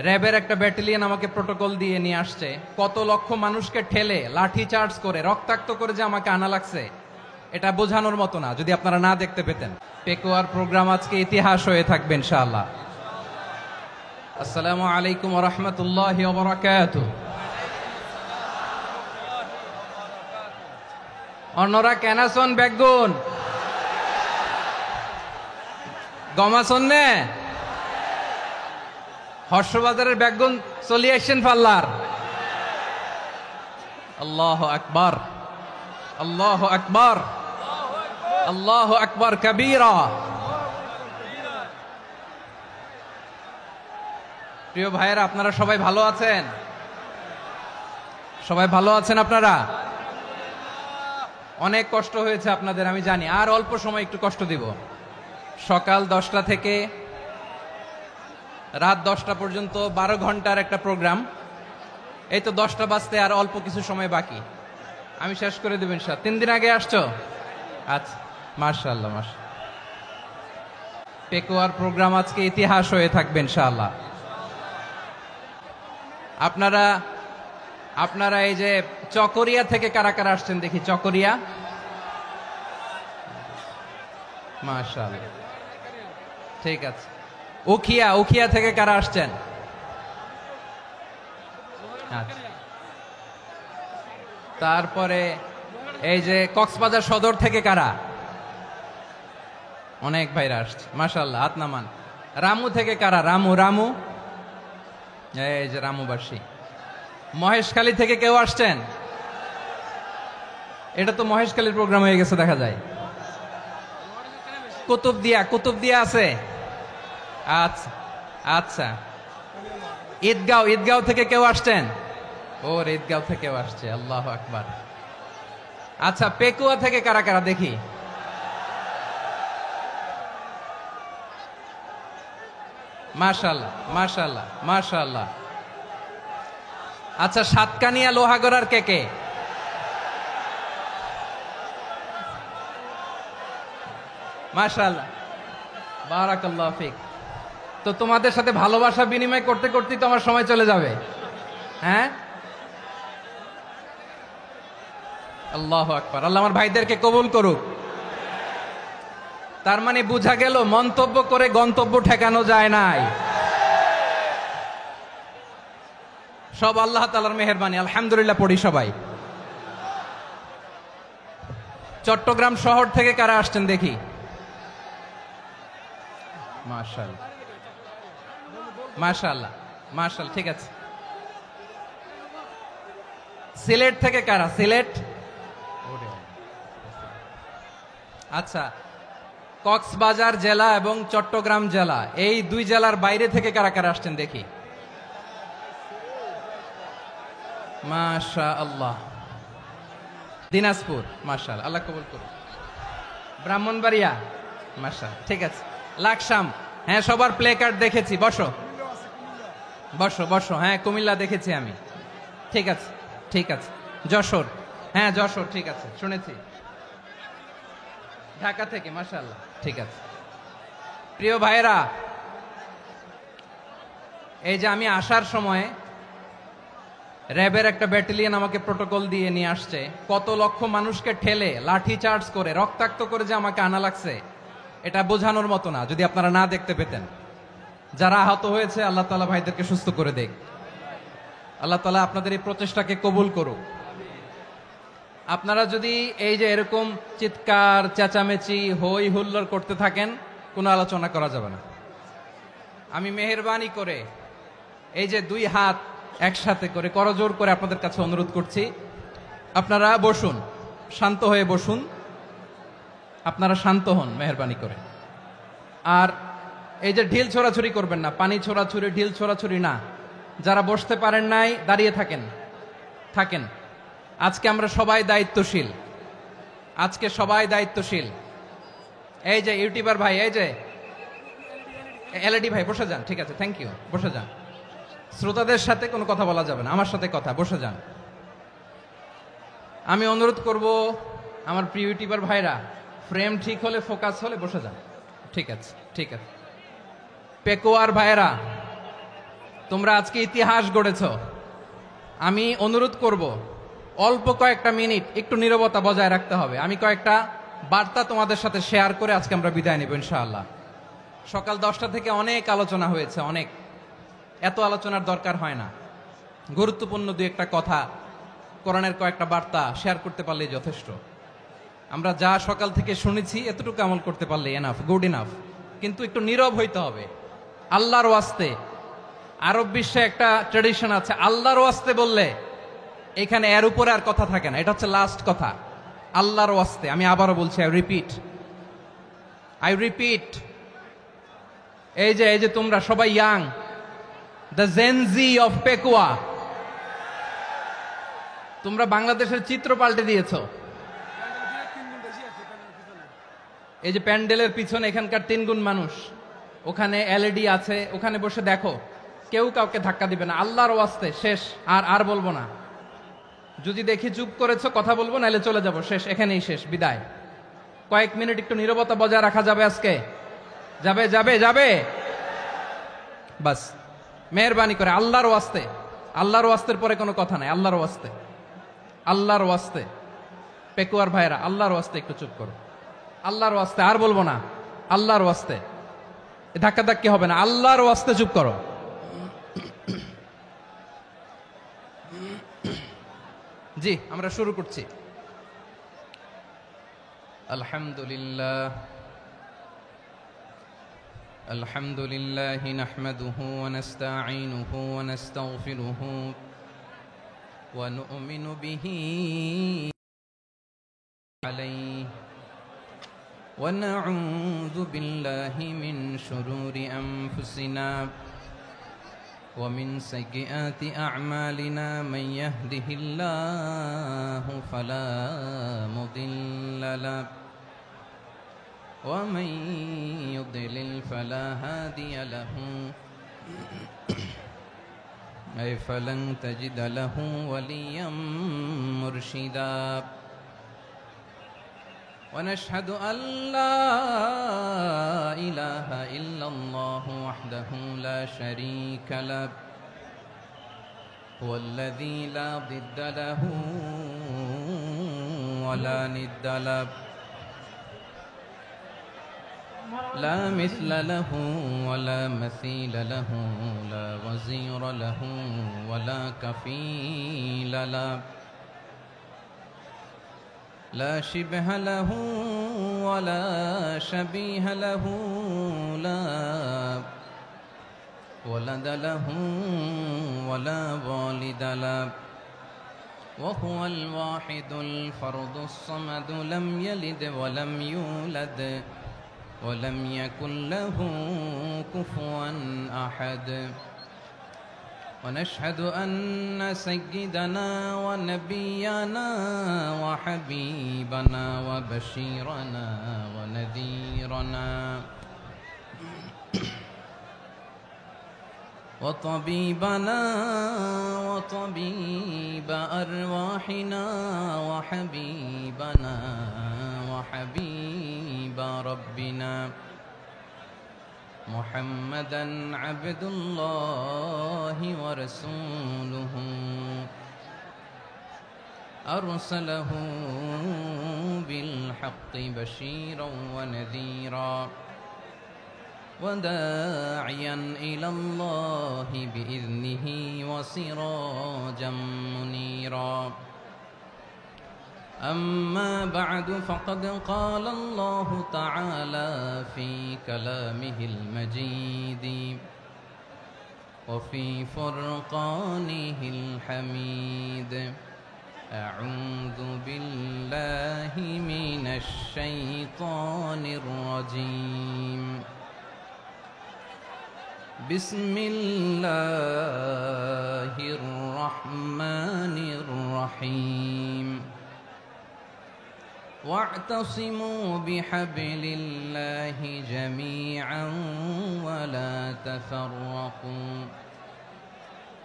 র্যাবের একটা ব্যাটালিয়ন আমাকে প্রোটোকল দিয়ে নিয়ে আসছে। কত লক্ষ মানুষকে ঠেলে লাঠি চার্জ করে রক্তাক্ত করে যে আমাকে আনা লাগছে, এটা বোঝানোর মতো না যদি আপনারা না দেখতে পেতেন। পেকুয়ার প্রোগ্রাম আজকে ইতিহাস হয়ে থাকবে ইনশাআল্লাহ। আসসালামু আলাইকুম ওয়া রাহমাতুল্লাহি ওয়া বারাকাতুহু। অন্যরা কেনাসন বেগুন গমাসন নে হর্ষবাজারের বেগুন চলে আসছেন পাল্লার। আল্লাহু আকবার, আল্লাহু আকবার, আল্লাহু আকবার কবীরা। প্রিয় ভাইয়েরা, আপনারা সবাই ভালো আছেন? সবাই ভালো আছেন? আপনারা অনেক কষ্ট হয়েছে আপনাদের, আমি জানি। আর অল্প সময় একটু কষ্ট দিব। সকাল 10টা থেকে রাত 10টা পর্যন্ত 12 ঘন্টার একটা প্রোগ্রাম। এই তো 10টা বাজতে আর অল্প কিছু সময় বাকি, আমি শেষ করে দেব ইনশাআল্লাহ। 3 দিন আগে আসছো? আচ্ছা, মাশাআল্লাহ মাশাআল্লাহ। পেকুয়ার প্রোগ্রাম আজকে ইতিহাস হয়ে থাকবে ইনশাআল্লাহ। আপনারা এই যে চকরিয়া থেকে কারা কারা আসছেন দেখি? চকরিয়া, মাশাআল্লাহ, ঠিক আছে। উখিয়া থেকে কারা আসছেন? আচ্ছা। তারপরে এই যে কক্সবাজার সদর থেকে কারা? অনেক ভাইরা আসছে, মাশাআল্লাহ, হাত নামান। রামু থেকে কারা? রামু, এই যে রামুবাসী। মহেশখালী থেকে কেউ আসছেন? এটা তো মহেশখালীর প্রোগ্রাম হয়ে গেছে দেখা যায়। কুতুবদিয়া আছে? আচ্ছা আচ্ছা। ঈদগাঁও থেকে কেউ আসছেন? ওর ঈদগাঁও থেকেও আসছে, আল্লাহু আকবার। আচ্ছা, পেকুয়া থেকে কারা কারা দেখি? মাশাআল্লাহ মাশাআল্লাহ মাশাআল্লাহ। আচ্ছা, সাতকানিয়া লোহাগড়ার কে? মাশাআল্লাহ, বারাকাল্লাহু ফিক। তো তোমাদের সাথে ভালোবাসা বিনিময় করতে করতেই তো আমার সময় চলে যাবে। হ্যাঁ, আল্লাহু আকবার। আল্লাহ আমার ভাইদেরকে কবুল করুক। তার মানে বোঝা গেল মন্তব্য করে গন্তব্য ঠেকানো যায় নাই। সব আল্লাহ তাআলার মেহেরবানি, আলহামদুলিল্লাহ পড়ি সবাই। চট্টগ্রাম শহর থেকে কারা আসছেন দেখি? মাশাআল্লাহ মাশাআল্লাহ মাশাআল্লাহ, ঠিক আছে। সিলেট থেকে কারা? সিলেট, আচ্ছা। কক্সবাজার জেলা এবং চট্টগ্রাম জেলা, এই দুই জেলার বাইরে থেকে কারা কারা আসছেন দেখি? মাশাআল্লাহ। দিনাজপুর, মাশাআল্লাহ, আল্লাহ কবুল করুন। ব্রাহ্মণবাড়িয়া, মাশাআল্লাহ, ঠিক আছে। লাকসাম, হ্যাঁ, সবার প্লে কার্ড দেখেছি। বসো বসো বসো। হ্যাঁ, কুমিল্লা দেখেছি আমি, ঠিক আছে ঠিক আছে। যশোর, হ্যাঁ যশোর, ঠিক আছে, শুনেছি। ঢাকা থেকে, মাশাআল্লাহ, ঠিক আছে। প্রিয় ভাইয়েরা, এই যে আমি আসার সময় র্যাবের একটা ব্যাটালিয়ন আমাকে প্রোটোকল দিয়ে নিয়ে আসছে। কত লক্ষ মানুষকে ঠেলে লাঠি চার্জ করে রক্তাক্ত করে যে আমাকে আনা লাগছে, এটা বোঝানোর মতো না যদি আপনারা না দেখতে পেতেন। যারা আহত হয়েছে, আল্লাহ তাআলা ভাইদেরকে সুস্থ করে দেখ। আল্লাহ তাআলা আপনাদের এই প্রচেষ্টাকে কবুল করুক। আপনারা যদি এই যে এরকম চিৎকার চেঁচামেচি হই হুল্লোড় করতে থাকেন, কোনো আলোচনা করা যাবে না। আমি মেহেরবানি করে এই যে দুই হাত একসাথে করে করজোর করে আপনাদের কাছে অনুরোধ করছি, আপনারা বসুন, শান্ত হয়ে বসুন। আপনারা শান্ত হন মেহেরবানি করে। আর এই যে ঢিল ছোড়াছুরি করবেন না, পানি ছোড়াছুরি, ঢিল ছোড়াছুরি না। যারা বসতে পারেন নাই, দাঁড়িয়ে থাকেন। আজকে আমরা সবাই দায়িত্বশীল, আজকে সবাই দায়িত্বশীল। এই যে ইউটিউবার ভাই, এই যে এলইডি ভাই, বসে যান, ঠিক আছে, থ্যাংক ইউ, বসে যান। শ্রোতাদের সাথে কোনো কথা বলা যাবে না, আমার সাথে কথা, বসে যান। আমি অনুরোধ করব আমার প্রিয় ইউটিউবার ভাইরা, ফ্রেম ঠিক হলে, ফোকাস হলে বসে যান, ঠিক আছে ঠিক আছে। পেকুয়ার ভাইরা, তোমরা আজকে ইতিহাস গড়েছ। আমি অনুরোধ করব, অল্প কয়েকটা মিনিট একটু নীরবতা বজায় রাখতে হবে। আমি কয়েকটা বার্তা তোমাদের সাথে শেয়ার করে আজকে আমরা বিদায় নেব ইনশাআল্লাহ। সকাল 10টা থেকে অনেক আলোচনা হয়েছে, অনেক, এত আলোচনার দরকার হয় না। গুরুত্বপূর্ণ দুই একটা কথা, কোরআনের কয়েকটা বার্তা শেয়ার করতে পারলেই যথেষ্ট। আমরা যা সকাল থেকে শুনেছি এতটুকু আমল করতে পারলে এনাফ, গুড ইনাফ। কিন্তু একটু নীরব হইতে হবে আল্লাহর ওয়াস্তে। আরব বিশ্বে একটা ট্রেডিশন আছে, আল্লাহর ওয়াস্তে বললে এখানে এর উপরে আর কথা থাকে না, এটা হচ্ছে লাস্ট কথা। আল্লাহর ওয়াস্তে, আমি আবারও বলছি, আই রিপিট, এই যে তোমরা সবাই young, the Gen Z of Pekua, তোমরা বাংলাদেশের চিত্র পাল্টে দিয়েছো। এই যে প্যান্ডেলের পিছনে এখানকার 3 গুণ মানুষ, ওখানে এলইডি আছে, ওখানে বসে দেখো, কেউ কাউকে ধাক্কা দিবে না। আল্লাহর ওয়াস্তে শেষ, আর বলবো না। যদি দেখি চুপ করেছো, কথা বলবো, নাহলে চলে যাব, শেষ, এখানেই শেষ, বিদায়। কয়েক মিনিট একটু নীরবতা বজায় রাখা যাবে আজকে? যাবে বাস, মেহরবানি করে আল্লাহর ওয়াস্তে। আল্লাহর ওয়াস্তের পরে কোনো কথা নাই, আল্লাহর ওয়াস্তে। পেকুয়ার ভাইরা, আল্লাহর ওয়াস্তে একটু চুপ করো, আল্লাহর ওয়াস্তে, আর বলবো না, আল্লাহর ওয়াস্তে। ধাক্কাধাক্কি হবে না, আল্লাহর ওয়াস্তে চুপ করো। জি, আমরা শুরু করছি। আলহামদুলিল্লাহ নাহমাদুহু ওয়া নাস্তাঈনুহু ওয়া নাস্তাগফিরুহু ওয়া নু'মিনু বিহি আলাইহি ওয়া নাউযু বিল্লাহি মিন শুরুরি আনফুসিনা ومن سيئات أعمالنا من يهده الله فلا مضل له ومن يضلل فلا هادي له أي فلن تجد له وليا مرشدا ونشهد أن لا إله إلا الله وحده لا شريك له هو الذي لا ضد له ولا ند له لا مثل له ولا مثيل له لا وزير له ولا كفيل له لا شبه له ولا شبيه له لا ولد له ولا والد له وهو الواحد الفرد الصمد لم يلد ولم يولد ولم يكن له كفوا أحد ونشهد أن سيدنا ونبينا وحبيبنا وبشيرنا ونذيرنا وطبيبنا وطبيب أرواحنا وحبيبنا وحبيب ربنا محمدا عبد الله ورسوله أرسله بالحق بشيرا ونذيرا وداعيا إلى الله بإذنه وسراجا منيرا أما بعد فقد قال الله تعالى في كلامه المجيد وفي فرقانه الحميد أعوذ بالله من الشيطان الرجيم بسم الله الرحمن الرحيم واعتصموا بحبل الله جميعا ولا تفرقوا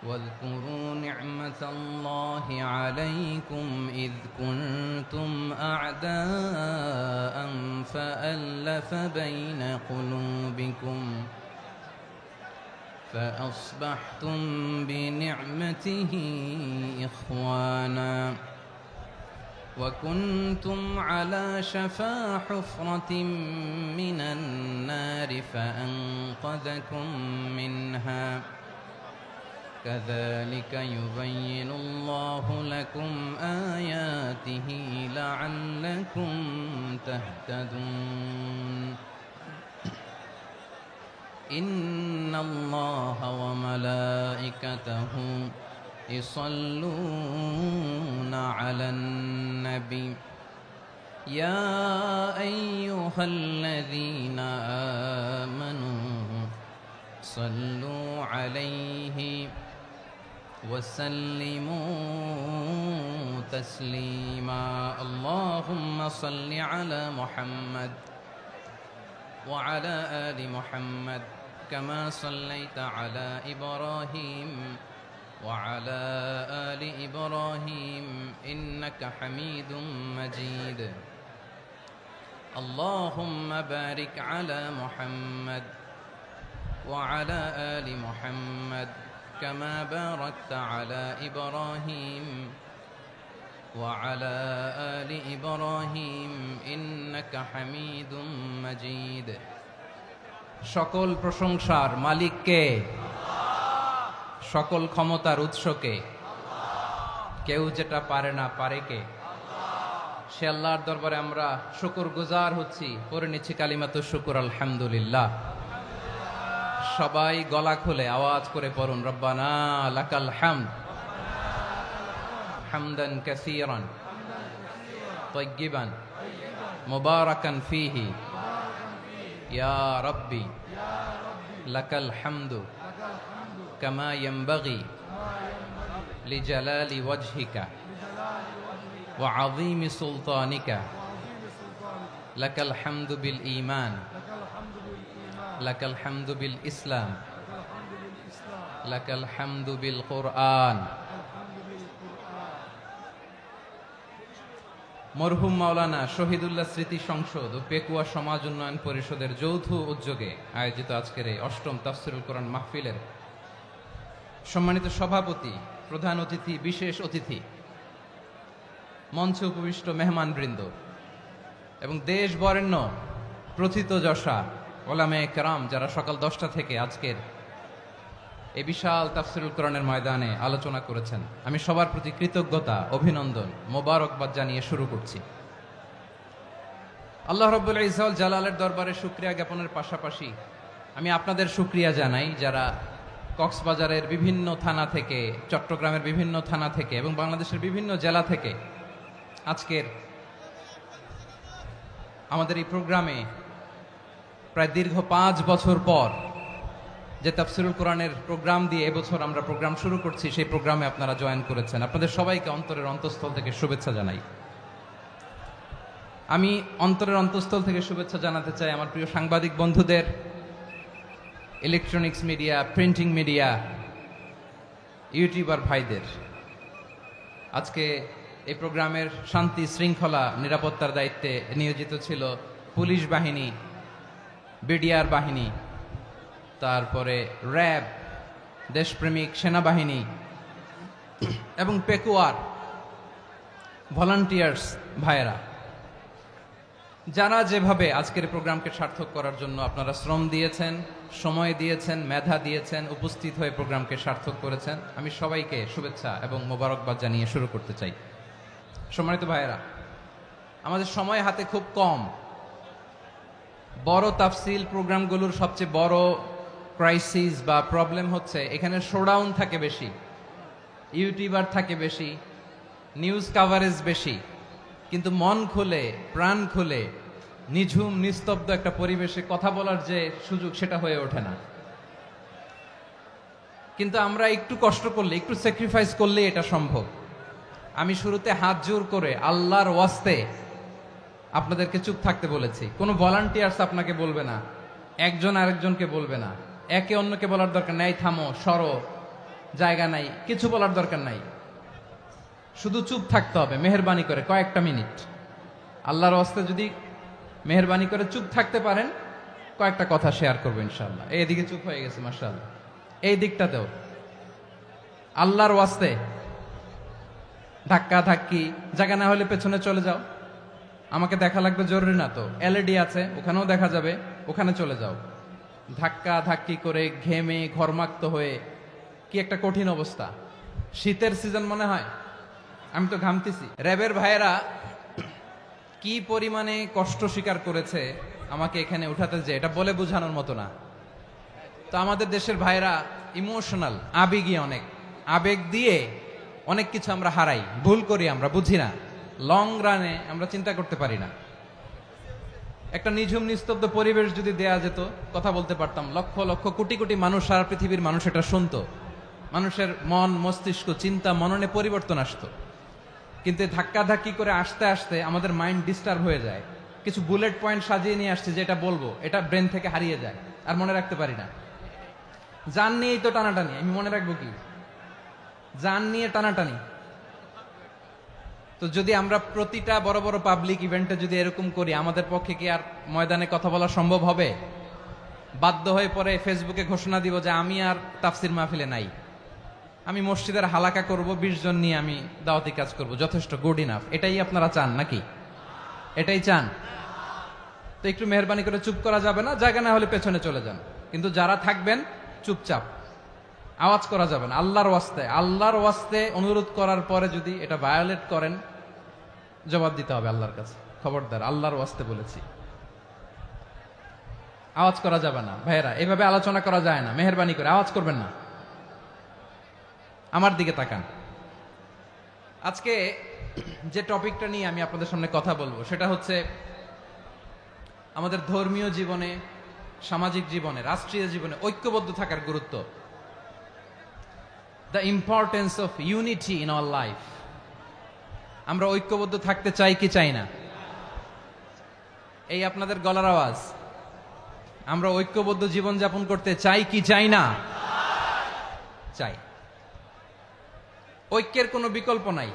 واذكروا نعمة الله عليكم إذ كنتم أعداء فألف بين قلوبكم فأصبحتم بنعمته إخوانا وكنتم على شفا حفرة من النار فأنقذكم منها كذلك يبين الله لكم آياته لعلكم تهتدون إن الله وملائكته يصلون على النبي يا أيها الذين آمنوا صلوا عليه وسلموا تسليما اللهم صل على محمد وعلى آل محمد كما صليت على إبراهيم وعلى آل إبراهيم إنك حميد مجيد اللهم بارك على محمد وعلى آل محمد كما باركت على إبراهيم وعلى آل إبراهيم إنك حميد مجيد সকল প্রশংসার মালিক কে? সকল ক্ষমতার উৎস কে? কেউ যেটা পারে না পারে কে? সে আল্লাহর দরবারে আমরা শুকরগুজার হচ্ছি, পড়ে নিচ্ছি কালিমাতুশ শুকর আলহামদুলিল্লাহ। সবাই গলা খুলে আওয়াজ করে পড়ুন রব্বানা লাকাল হামদ হামদান কাসীরান তাইয়্যিবান মুবারাকান ফীহি ইয়া রাব্বি লাকাল হামদু কামা ইয়ানবাগি লিজালালি ওয়াজহিকা ওয়া আযীমি সুলতানিকা লাকাল হামদু বিল ঈমান লাকাল হামদু বিল ইসলাম লাকাল হামদু বিল কুরআন। মরহুম মাওলানা শহীদুল্লাহ স্মৃতি সংসদ ও পেকুয়া সমাজ উন্নয়ন পরিষদের যৌথ উদ্যোগে আয়োজিত আজকের এই অষ্টম তাফসীরুল কোরআন মাহফিলের সম্মানিত সভাপতি, প্রধান অতিথি, বিশেষ অতিথি, মঞ্চে উপবিষ্ট মেহমানবৃন্দ এবং দেশ বরেণ্য প্রথিতযশা ওলামায়ে কেরাম যারা সকাল 10টা থেকে আজকের এই বিশাল তাফসীরুল কোরআনের ময়দানে আলোচনা করেছেন, আমি সবার প্রতি কৃতজ্ঞতা, অভিনন্দন, মোবারকবাদ জানিয়ে শুরু করছি। আল্লাহ রাব্বুল ইজ্জত ওয়াল জালালের দরবারে শুকরিয়া জ্ঞাপনের পাশাপাশি আমি আপনাদের শুকরিয়া জানাই যারা কক্সবাজারের বিভিন্ন থানা থেকে, চট্টগ্রামের বিভিন্ন থানা থেকে এবং বাংলাদেশের বিভিন্ন জেলা থেকে আজকের আমাদের এই প্রোগ্রামে প্রায় দীর্ঘ 5 বছর পর যে তাফসীরুল কোরআনের প্রোগ্রাম দিয়ে এবছর আমরা প্রোগ্রাম শুরু করছি, সেই প্রোগ্রামে আপনারা জয়েন করেছেন। আপনাদের সবাইকে অন্তরের অন্তঃস্থল থেকে শুভেচ্ছা জানাই। আমি অন্তরের অন্তঃস্থল থেকে শুভেচ্ছা জানাতে চাই আমার প্রিয় সাংবাদিক বন্ধুদের, electronics media, printing media, YouTuber ভাইদের। আজকে এই প্রোগ্রামের শান্তি শৃঙ্খলা নিরাপত্তার দায়িত্বে নিয়োজিত ছিল পুলিশ বাহিনী, বিডিআর বাহিনী, তারপরে র্যাব, দেশপ্রেমিক সেনাবাহিনী এবং পেকুয়ার ভলান্টিয়ার্স ভাইয়েরা, যারা যেভাবে আজকের প্রোগ্রামকে সার্থক করার জন্য আপনারা শ্রম দিয়েছেন, সময় দিয়েছেন, মেধা দিয়েছেন, উপস্থিত হয়ে প্রোগ্রামকে সার্থক করেছেন, আমি সবাইকে শুভেচ্ছা এবং মোবারকবাদ জানিয়ে শুরু করতে চাই। সম্মানিত ভাইয়েরা, আমাদের সময় হাতে খুব কম। বড় তাফসীল প্রোগ্রামগুলোর সবচেয়ে বড় ক্রাইসিস বা প্রবলেম হচ্ছে এখানে শোডাউন থাকে বেশি, ইউটিউবার থাকে বেশি, নিউজ কাভারেজ বেশি, কিন্তু মন খুলে, প্রাণ খুলে, নিঝুম নিস্তব্ধ একটা পরিবেশে কথা বলার যে সুযোগ, সেটা হয়ে ওঠে না। কিন্তু আমরা একটু কষ্ট করলে, একটু স্যাক্রিফাইস করলে এটা সম্ভব। আমি শুরুতে হাত জোর করে আল্লাহর ওয়াস্তে আপনাদেরকে চুপ থাকতে বলেছি। কোনো ভলান্টিয়ার্স আপনাকে বলবে না, একজন আরেকজনকে বলবে না, একে অন্যকে বলার দরকার নাই, থামো, সরো, জায়গা নাই, কিছু বলার দরকার নাই, শুধু চুপ থাকতে হবে মেহেরবানি করে কয়েকটা মিনিট। আল্লাহর ওয়াস্তে যদি মেহেরবানি করে চুপ থাকতে পারেন, কয়েকটা কথা শেয়ার করবো ইনশাআল্লাহ। এদিকে চুপ হয়ে গেছে, মাশাআল্লাহ। এই দিকটাতেও আল্লাহর ওয়াস্তে ধাক্কা ধাক্কি, জায়গা না হলে পেছনে চলে যাও। আমাকে দেখা লাগবে জরুরি না তো, এলইডি আছে, ওখানেও দেখা যাবে, ওখানে চলে যাও। ধাক্কা ধাক্কি করে ঘেমে ঘরমাক্ত হয়ে কি একটা কঠিন অবস্থা। শীতের সিজন মনে হয়, আমি তো ঘামতেছি। র্যাবের ভাইয়েরা কি পরিমাণে কষ্ট স্বীকার করেছে আমাকে এখানে উঠাতে, যে এটা বলে বোঝানোর মতো না। তো আমাদের দেশের ভাইরা ইমোশনাল, আবেগী, অনেক আবেগ দিয়ে অনেক কিছু আমরা হারাই, ভুল করি, আমরা বুঝি না, লং রানে আমরা চিন্তা করতে পারি না। একটা নিঝুম নিস্তব্ধ পরিবেশ যদি দেয়া যেত, কথা বলতে পারতাম, লক্ষ লক্ষ কোটি কোটি মানুষ, সারা পৃথিবীর মানুষ এটা শুনতো, মানুষের মন মস্তিষ্ক চিন্তা মননে পরিবর্তন আসতো। কিন্তু ধাক্কা ধাক্কি করে আসতে আসতে আমাদের মাইন্ড ডিস্টার্ব হয়ে যায়। কিছু বুলেট পয়েন্ট সাজিয়ে নিয়ে আসছে, যেটা বলবো এটা ব্রেন থেকে হারিয়ে যায়, আর মনে রাখতে পারি না। জান নিয়েই তো টানাটানি, আমি মনে রাখবো কি? জান নিয়ে টানাটানি। তো যদি আমরা প্রতিটা বড় বড় পাবলিক ইভেন্টে যদি এরকম করি, আমাদের পক্ষে কি আর ময়দানে কথা বলা সম্ভব হবে? বাধ্য হয়ে পরে ফেসবুকে ঘোষণা দিব যে আমি আর তাফসির মাহফিলে নাই, আমি মসজিদের হালাকা করব, 20 জন নিয়ে আমি দাওয়াতি কাজ করব, যথেষ্ট, গুড ইনাফ। এটাই আপনারা চান নাকি? এটাই চান? তো একটু মেহরবানি করে চুপ করা যাবে না, জায়গা না হলে পেছনে চলে যান। কিন্তু যারা থাকবেন চুপচাপ, আওয়াজ করা যাবে না। আল্লাহর ওয়াস্তে অনুরোধ করার পরে যদি এটা ভায়োলেট করেন, জবাব দিতে হবে আল্লাহর কাছে। খবরদার, আল্লাহর ওয়াস্তে বলেছি, আওয়াজ করা যাবে না। ভাইয়েরা, এভাবে আলোচনা করা যায় না, মেহরবানি করে আওয়াজ করবেন না। আমার দিকে তাকান। আজকে যে টপিকটা নিয়ে আমি আপনাদের সামনে কথা বলবো, সেটা হচ্ছে আমাদের ধর্মীয় জীবনে, সামাজিক জীবনে, রাষ্ট্রীয় জীবনে ঐক্যবদ্ধ থাকার গুরুত্ব। The importance of unity in our life. আমরা ঐক্যবদ্ধ থাকতে চাই কি চাই না? এই আপনাদের গলার আওয়াজ। আমরা ঐক্যবদ্ধ জীবন যাপন করতে চাই কি চাই না? চাই। ঐক্যের কোনো বিকল্প নাই।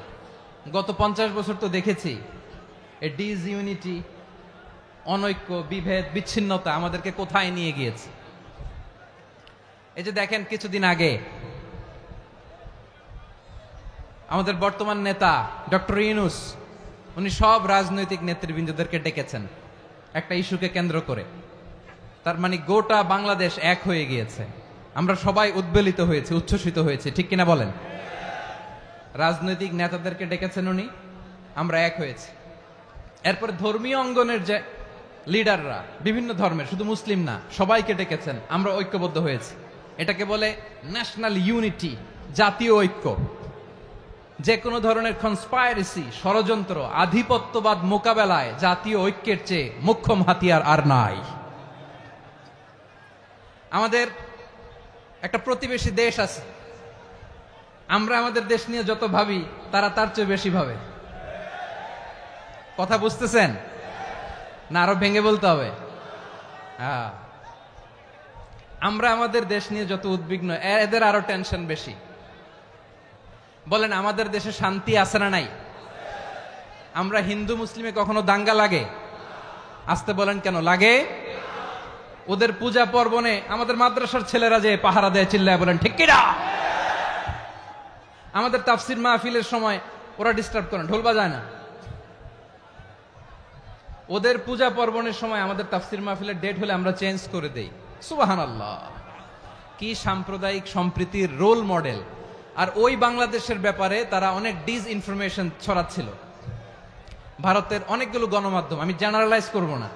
গত 50 বছর তো দেখেছি এই ডিসইউনিটি, অনৈক্য, বিভেদ, বিচ্ছিন্নতা আমাদেরকে কোথায় নিয়ে গিয়েছে। এই যে দেখেন, কিছুদিন আগে আমাদের বর্তমান নেতা ডক্টর ইউনূস, উনি সব রাজনৈতিক নেতৃবৃন্দদেরকে ডেকেছেন একটা ইস্যুকে কেন্দ্র করে। তার মানে গোটা বাংলাদেশ এক হয়ে গিয়েছে। আমরা সবাই উদ্বেলিত হয়েছে, উচ্ছ্বসিত হয়েছে, ঠিক কিনা বলেন? রাজনৈতিক নেতাদেরকে ডেকেছেন উনি, আমরা এক হয়েছি। এরপরে ধর্মীয় অঙ্গনের যে লিডাররা, বিভিন্ন ধর্মের, শুধু মুসলিম না, সবাইকে ডেকেছেন, আমরা ঐক্যবদ্ধ হয়েছি। এটাকে বলে ন্যাশনাল ইউনিটি, জাতীয় ঐক্য। যে কোনো ধরনের কনস্পাইরেসি, ষড়যন্ত্র, আধিপত্যবাদ মোকাবেলায় জাতীয় ঐক্যের চেয়ে মোক্ষম হাতিয়ার আর নাই। আমাদের একটা প্রতিবেশী দেশ আছে, আমরা আমাদের দেশ নিয়ে যত ভাবি, তারা তার চেয়ে বেশি ভাবে। কথা বুঝতেছেন না? আরো ভেঙে বলতে হবে। হ্যাঁ, আমরা আমাদের দেশ নিয়ে যত উদ্বিগ্ন, এদের আরো টেনশন বেশি। বলেন, আমাদের দেশে শান্তি আছে না নাই? আমরা হিন্দু মুসলিমে কখনো দাঙ্গা লাগে? আসতে বলেন, কেন লাগে? ওদের পূজা পর্বণে আমাদের মাদ্রাসার ছেলেরা যে পাহারা দেয়, চিল্লায় বলেন ঠিক কিনা? আমাদের তাফসির মাহফিলের সময় ওরা ডিস্টার্ব করেন, ঢোল বাজায় না। ওদের পূজা পর্বণের সময় আমাদের তাফসির মাহফিলের ডেট হলে আমরা চেঞ্জ করে দেই। সুবহানাল্লাহ, কি সাম্প্রদায়িক সম্প্রীতির রোল মডেল। আর ওই বাংলাদেশের ব্যাপারে তারা অনেক ডিসইনফরমেশন ছড়াচ্ছিল। ভারতের অনেকগুলো গণমাধ্যম, আমি জেনারেলাইজ করব না,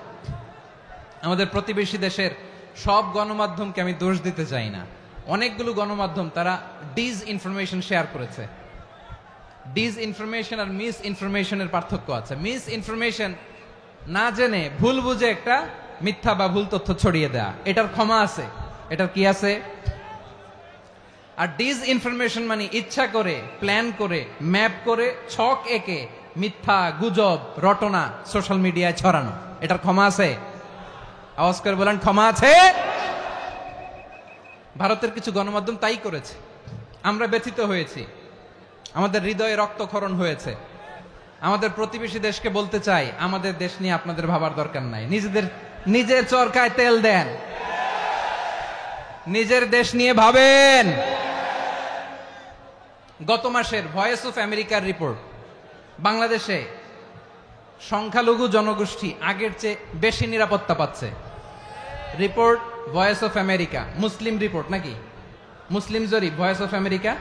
আমাদের প্রতিবেশী দেশের সব গণমাধ্যমকে আমি দোষ দিতে চাই না, অনেকগুলো গণমাধ্যম তারা ডিসইনফরমেশন শেয়ার করেছে। ডিসইনফরমেশন আর মিস ইনফরমেশনের পার্থক্য আছে। মিস ইনফরমেশন না জেনে ভুল বুঝে একটা মিথ্যা বা ভুল তথ্য ছড়িয়ে দেয়া, এটার ক্ষমা আছে, এটার কি আছে। আর ডিসইনফরমেশন মানে ইচ্ছা করে, প্ল্যান করে, ম্যাপ করে, ছক এঁকে মিথ্যা, গুজব, রটনা সোশ্যাল মিডিয়ায় ছড়ানো, এটার ক্ষমা আছে? আওয়াজ করে বলেন, ক্ষমা আছে? ভারতের কিছু গণমাধ্যম তাই করেছে। আমরা ব্যথিত হয়েছি, আমাদের হৃদয়ে রক্তক্ষরণ হয়েছে। আমাদের প্রতিবেশী দেশকে বলতে চাই, আমাদের দেশ নিয়ে আপনাদের ভাবার দরকার নাই, নিজের চরকায় তেল দেন। নিজের দেশ নিয়ে ভাবেন। গত মাসের ভয়েস অফ আমেরিকার রিপোর্ট, বাংলাদেশে সংখ্যালঘু জনগোষ্ঠী আগের চেয়ে বেশি নিরাপত্তা পাচ্ছে। Report voice of America, Muslim report নাকি? মুসলিম জরিপ, ভয়েস অফ আমেরিকা।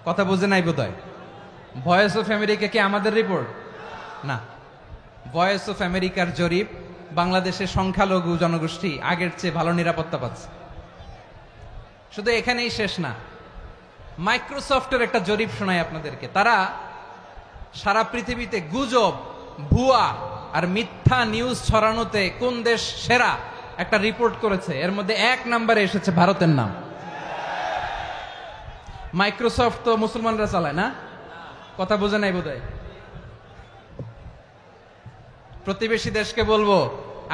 কথা বুঝে নাই বোধহয়। ভয়েস অফ আমেরিকা কি আমাদের রিপোর্ট? না, ভয়েস অফ আমেরিকার জরিপ, বাংলাদেশের সংখ্যালঘু জনগোষ্ঠী আগের চেয়ে ভালো নিরাপত্তা পাচ্ছে। শুধু এখানেই শেষ না, মাইক্রোসফটের একটা জরিপ শোনায় আপনাদেরকে। তারা সারা পৃথিবীতে গুজব, ভুয়া আর মিথ্যা নিউজ ছড়ানোতে কোন দেশ সেরা একটা রিপোর্ট করেছে। এর মধ্যে 1 নম্বরে এসেছে ভারতের নাম। মাইক্রোসফট তো মুসলমানরা চালায় না? কথা বোঝে নাই বোধহয়। প্রতিবেশী দেশকে বলবো,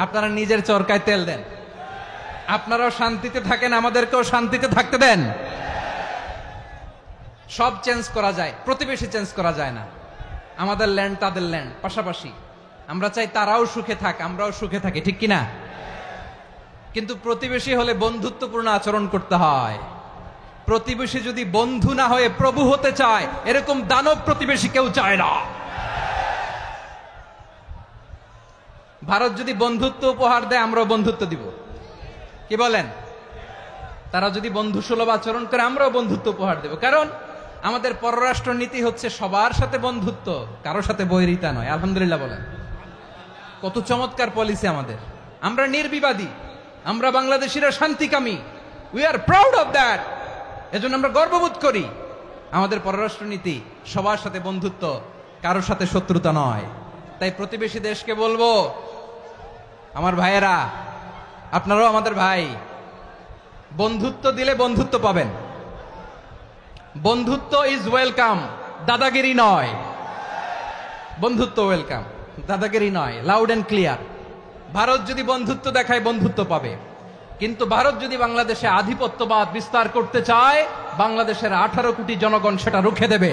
আপনারা নিজের চরকায় তেল দেন, আপনারাও শান্তিতে থাকেন, আমাদেরকেও শান্তিতে থাকতে দেন। সব চেঞ্জ করা যায়, প্রতিবেশী চেঞ্জ করা যায় না। আমাদের ল্যান্ড তাদের ল্যান্ড, পাশাপাশি। আমরা চাই তারাও সুখে থাক, আমরাও সুখে থাকি, ঠিক কিনা? কিন্তু প্রতিবেশী হলে বন্ধুত্বপূর্ণ আচরণ করতে হয়। প্রতিবেশী যদি বন্ধু না হয়ে প্রভু হতে চায়, এরকম দানব প্রতিবেশী কেউ চায় না। ভারত যদি বন্ধুত্ব উপহার দেয়, আমরাও বন্ধুত্ব দিব, কি বলেন? তারা যদি বন্ধু সুলভ আচরণ করে, আমরাও বন্ধুত্ব উপহার দেব। কারণ আমাদের পররাষ্ট্র নীতি হচ্ছে সবার সাথে বন্ধুত্ব, কারোর সাথে বৈরিতা নয়। আলহামদুলিল্লাহ বলেন, কত চমৎকার পলিসি আমাদের। আমরা নির্বিবাদী, আমরা বাংলাদেশিরা শান্তিকামী। We are proud of that. এজন্য আমরা গর্ববোধ করি। আমাদের পররাষ্ট্র নীতি সবার সাথে বন্ধুত্ব, কারোর সাথে শত্রুতা নয়। তাই প্রতিবেশী দেশকে বলবো, আমার ভাইয়েরা, আপনারাও আমাদের ভাই, বন্ধুত্ব দিলে বন্ধুত্ব পাবেন। বন্ধুত্ব ইজ ওয়েলকাম, দাদাগিরি নয়। বন্ধুত্ব ওয়েলকাম, দাদাগিরি নয়। Loud and clear. ভারত যদি বন্ধুত্ব দেখায়, বন্ধুত্ব পাবে। কিন্তু ভারত যদি বাংলাদেশে আধিপত্যবাদ বিস্তার করতে চায়, বাংলাদেশের 18 কোটি জনগণ সেটা রুখে দেবে।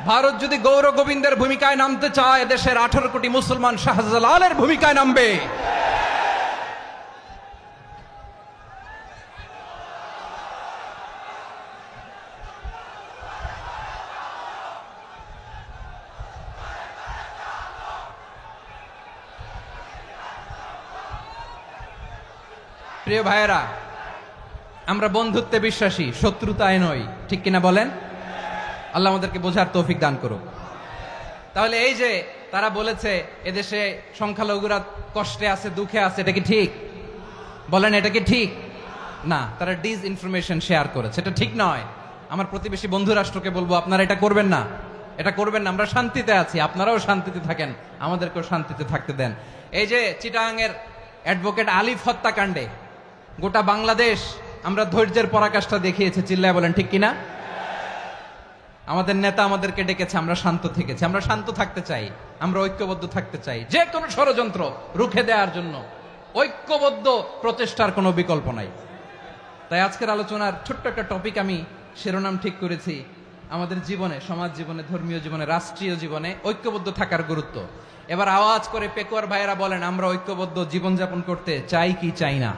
ভারত যদি গৌর গোবিন্দের ভূমিকায় নামতে চায়, দেশের 18 কোটি মুসলমান শাহজালালের ভূমিকায় নামবে। প্রিয় ভাইয়েরা, আমরা বন্ধুত্বে বিশ্বাসী, শত্রুতায় নই, ঠিক কিনা বলেন? আল্লাহ আমাদেরকে বোঝার তৌফিক দান করুক। তাহলে এই যে তারা বলেছে এদেশে সংখ্যালঘুরা কষ্টে আছে, দুঃখে আছে, এটা কি ঠিক? বলেন, এটা কি ঠিক? না, তারা ডিস ইনফরমেশন শেয়ার করেছে, এটা ঠিক নয়। আমার প্রতিবেশী বন্ধু রাষ্ট্রকে বলবো, আপনারা এটা করবেন না, এটা করবেন না। আমরা শান্তিতে আছি, আপনারাও শান্তিতে থাকেন, আমাদেরকেও শান্তিতে থাকতে দেন। এই যে চিটাগাংয়ের অ্যাডভোকেট আলিফ হত্যাকাণ্ডে গোটা বাংলাদেশ আমরা ধৈর্যের পরাকাষ্ঠা দেখিয়েছে, চিল্লায় বলেন ঠিক কিনা? আমাদের নেতা আমাদেরকে ডেকেছে, আমরা শান্ত থেকেছি। আমরা শান্ত থাকতে চাই, আমরা ঐক্যবদ্ধ থাকতে চাই। যে কোনো ষড়যন্ত্র রুখে দেওয়ার জন্য ঐক্যবদ্ধ প্রচেষ্টার কোনো বিকল্প নাই। তাই আজকের আলোচনার ছোট্ট একটা টপিক আমি শিরোনাম ঠিক করেছি, আমাদের জীবনে, সমাজ জীবনে, ধর্মীয় জীবনে, রাষ্ট্রীয় জীবনে ঐক্যবদ্ধ থাকার গুরুত্ব। এবার আওয়াজ করে পেকুয়ার ভাইয়েরা বলেন, আমরা ঐক্যবদ্ধ জীবনযাপন করতে চাই কি চাই না?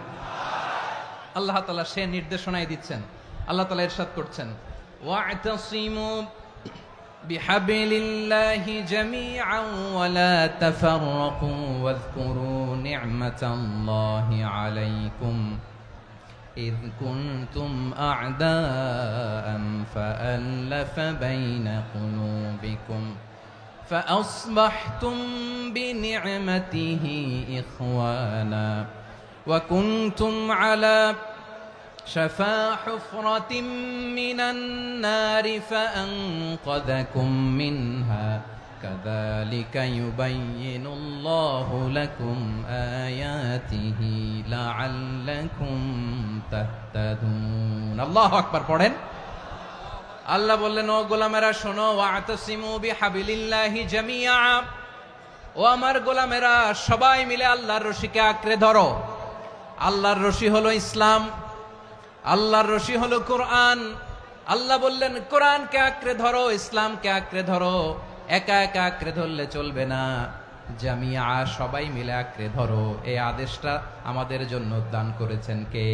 আল্লাহ তাআলা সে নির্দেশনাই দিচ্ছেন। আল্লাহ তাআলা ইরশাদ করছেন, ওয়া'তাসিমু বিহাবলিল্লাহি জামিআন ওয়া লা তাফাররাকু ওয়াযকুরু নি'মাতাল্লাহি আলাইকুম إذ كنتم أعداء فألف بين قلوبكم فأصبحتم بنعمته إخوانا وكنتم على شفا حفرة من النار فأنقذكم منها كذلك يبين الله لكم آياته لعلكم تهتدون الله أكبر পড়েন। আল্লাহ বললেন, ও গোলামেরা শোনো, ওয়া'তাসিমু বিহাবলিল্লাহি জামিআ, ও আমার গোলামেরা সবাই মিলে আল্লাহর রশিকে আঁকড়ে ধরো। আল্লাহর রশি হলো ইসলাম, আল্লাহর রশি হলো কোরআন। আল্লাহ বললেন, কোরআনকে আঁকড়ে ধরো, ইসলামকে আঁকড়ে ধরো। একা একা আঁকড়ে ধরলে চলবে না, জামিয়া, সবাই মিলে আঁকড়ে ধরো। এই আদেশটা আমাদের জন্য দান করেছেন কে?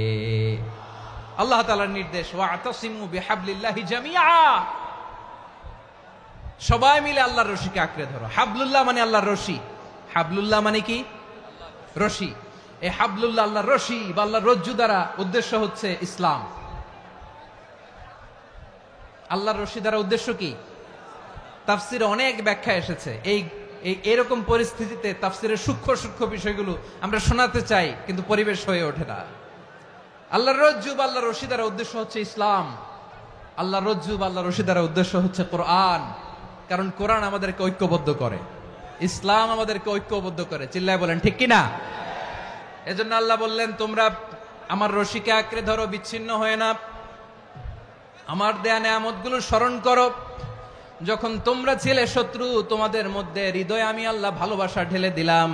আল্লাহ তাআলার নির্দেশ, ওয়া'তাসিমু বিহাবলিল্লাহি জামিয়া, সবাই মিলে আল্লাহর রশিকে আঁকড়ে ধরো। হাবলুল্লাহ মানে আল্লাহর রশি। হাবলুল্লাহ মানে কি? রশি। এই হাবলুল্লাহ আল্লাহর রশি বা আল্লাহর রজ্জু দ্বারা উদ্দেশ্য হচ্ছে ইসলাম। আল্লাহর রশি দ্বারা উদ্দেশ্য কি? তাফসিরে অনেক ব্যাখ্যা এসেছে। এরকম পরিস্থিতিতে তাফসিরের সূক্ষ্ম সূক্ষ্ম বিষয়গুলো আমরা শোনাতে চাই, কিন্তু পরিবেশ হয়ে ওঠে না। আল্লাহর রজ্জু বা আল্লাহর রশি দ্বারা উদ্দেশ্য হচ্ছে ইসলাম। আল্লাহর রজ্জু বা আল্লাহর রশি দ্বারা উদ্দেশ্য হচ্ছে কোরআন। কারণ কোরআন আমাদেরকে ঐক্যবদ্ধ করে, ইসলাম আমাদেরকে ঐক্যবদ্ধ করে। চিল্লায় বলেন ঠিক কিনা? এজন্য আল্লাহ বললেন, তোমরা আমার রশিকে আঁকড়ে ধরো, বিচ্ছিন্ন হয়ে না। আমার দেয়া নেয়ামতগুলো স্মরণ করো। যখন তোমরা ছিলে শত্রু, তোমাদের মধ্যে হৃদয়ে আমি আল্লাহ ভালোবাসা ঢেলে দিলাম,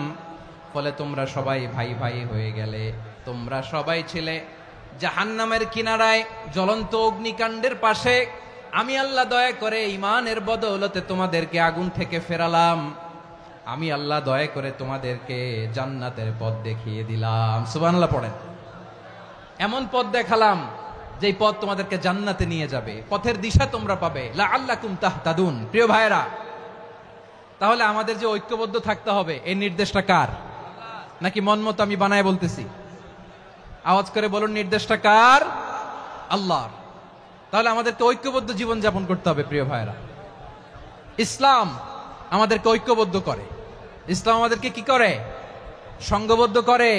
ফলে তোমরা সবাই ভাই ভাই হয়ে গেলে। তোমরা সবাই ছিলে জাহান্নামের কিনারায়, জ্বলন্ত অগ্নিকাণ্ডের পাশে। আমি আল্লাহ দয়া করে ঈমানের বদৌলতে তোমাদেরকে আগুন থেকে ফেরালাম। আমি আল্লাহ দয়া করে তোমাদেরকে জান্নাতের পথ দেখিয়ে দিলাম। সুবহানাল্লাহ পড়েন। এমন পথ দেখালাম যে পথ তোমাদেরকে জান্নাতে নিয়ে যাবে, পথের দিশা তোমরা পাবে। লাআল্লাকুম তাহতাদুন। প্রিয় ভাইরা, তাহলে আমাদের যে ঐক্যবদ্ধ থাকতে হবে, এই নির্দেশটা কার? নাকি মন মতো আমি বানায় বলতেছি? আওয়াজ করে বলুন, নির্দেশটা কার? আল্লাহর। তাহলে আমাদেরকে ঐক্যবদ্ধ জীবন যাপন করতে হবে। প্রিয় ভাইরা, ইসলাম আমাদেরকে ঐক্যবদ্ধ করে। ইসলাম আমাদেরকে কি করে? সংঘবদ্ধ করে,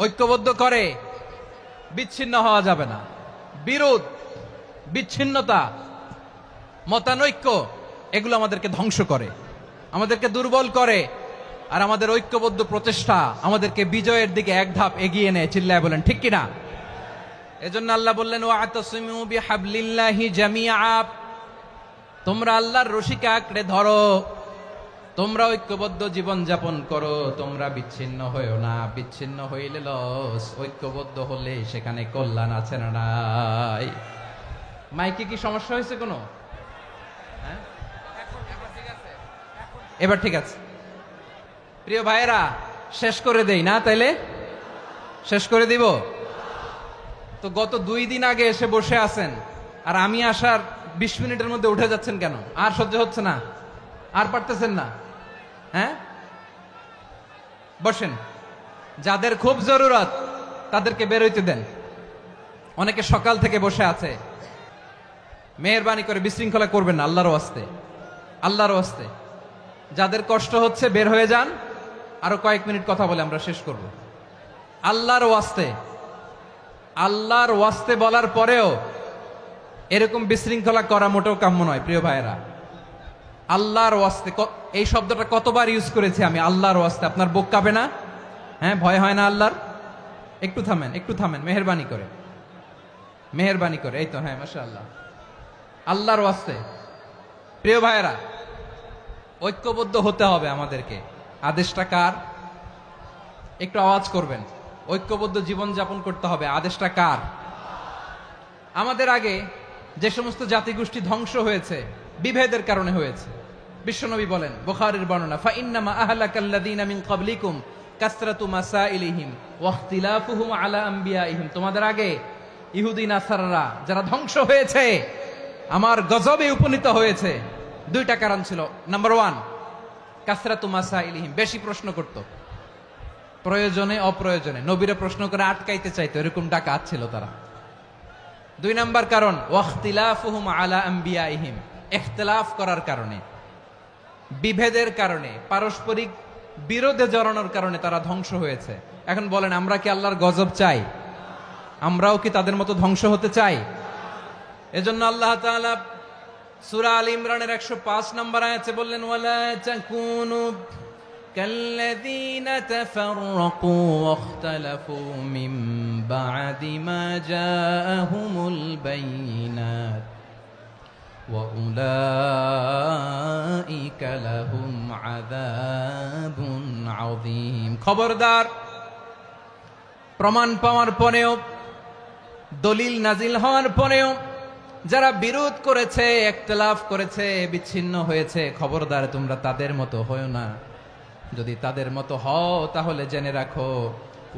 ঐক্যবদ্ধ করে। বিচ্ছিন্ন হওয়া যাবে না। বিরোধ, বিচ্ছিন্নতা, মতানৈক্য, এগুলো আমাদেরকে ধ্বংস করে, আমাদেরকে দুর্বল করে। আর আমাদের ঐক্যবদ্ধ প্রচেষ্টা আমাদেরকে বিজয়ের দিকে এক ধাপ এগিয়ে নেয়। চিল্লায় বলেন ঠিক কিনা? এজন্য আল্লাহ বললেন, ওয়া'তাসিমু বিহাবলিল্লাহি জামিআ, তোমরা আল্লাহর রশিকে আঁকড়ে ধরো, তোমরা ঐক্যবদ্ধ জীবন যাপন করো, তোমরা বিচ্ছিন্ন হইও না। বিচ্ছিন্ন হইলে লস, ঐক্যবদ্ধ হলে সেখানে কল্যাণ আছে না নাই? মাইকে কি সমস্যা হয়েছে কোনো? হ্যাঁ, এবার ঠিক আছে। প্রিয় ভাইয়েরা, শেষ করে দেই না? তাইলে শেষ করে দিব তো। গত 2 দিন আগে এসে বসে আছেন, আর আমি আসার 20 মিনিটের মধ্যে উঠে যাচ্ছেন কেন? আর সহ্য হচ্ছে না? আর পারতেছেন না? হ্যাঁ, বসেন। যাদের খুব জরুরত তাদেরকে বের হইতে দেন। অনেকে সকাল থেকে বসে আছে। মেহেরবানি করে বিশৃঙ্খলা করবেন না, আল্লাহর ওয়াস্তে, আল্লাহর ওয়াস্তে। যাদের কষ্ট হচ্ছে বের হয়ে যান। আরো কয়েক মিনিট কথা বলে আমরা শেষ করব। আল্লাহর ওয়াস্তে, আল্লাহর ওয়াস্তে বলার পরেও এরকম বিশৃঙ্খলা করা মোটেও কাম্য নয়। প্রিয় ভাইয়েরা, আল্লাহর ওয়াস্তে, এই শব্দটা কতবার ইউজ করেছি আমি, আল্লাহর ওয়াস্তে। আপনার বুক কাঁপে না? হ্যাঁ, ভয় হয় না আল্লাহর? একটু থামেন, একটু থামেন, মেহেরবানি করে, মেহেরবানি করে। এই তো, হ্যাঁ, মাশাআল্লাহ। আল্লাহর ওয়াস্তে। প্রিয় ভাইয়েরা, ঐক্যবদ্ধ হতে হবে আমাদেরকে। আদেশটা কার? একটু আওয়াজ করবেন। ঐক্যবদ্ধ জীবন যাপন করতে হবে। আদেশটা কার? আমাদের আগে যে সমস্ত জাতিগোষ্ঠী ধ্বংস হয়েছে, বিভেদের কারণে হয়েছে। বিশ্বনবী বলেন, বুখারীর বর্ণনা, ফাইন্নামা আহলাকাল্লাযীনা মিন ক্বাবলিকুম কাসরাতু মাসাইলিহিম ওয়া ইখতিলাফুহুম আলা আমবিয়াইহিম। তোমাদের আগে ইহুদি নাসারারা যারা ধ্বংস হয়েছে, আমার গজবে উপনীত হয়েছে, 2টা কারণ ছিল। নাম্বার 1, কাসরাতু মাসাইলিহিম, বেশি প্রশ্ন করত, প্রয়োজনে অপ্রয়োজনে নবীরে প্রশ্ন করে আটকাইতে চাইতো, এরকম ডাকাত ছিল তারা। 2 নাম্বার কারণ, ওয়াখতিলাফুহুম আলা আমবিয়াইহিম, ইখতিলাফ করার কারণে, বিভেদের কারণে, পারস্পরিক বিরোধে জড়ানোর কারণে তারা ধ্বংস হয়েছে। এখন বলেন, আমরা কি আল্লাহর গজব চাই? আমরাও কি তাদের মতো ধ্বংস হতে চাই? এজন্য আল্লাহ তাআলা সূরা আল ইমরানের 105 নম্বর আয়াতে বললেন, ওয়ালা তাকুনু কাল্লাযীনা তাফাররাকু ওয়াখতালাফু মিন বা'দি মা জাআহুমুল বাইয়িনাত ওয়া উলাইকা লাহুম আযাবুন আযীম। খবরদার, প্রমাণ পাওয়ার পরেও, দলিল নাজিল হওয়ার পরেও যারা বিরোধ করেছে, ইখতিলাফ করেছে, বিচ্ছিন্ন হয়েছে, খবরদার তোমরা তাদের মতো হয়ো না। যদি তাদের মতো হও তাহলে জেনে রাখো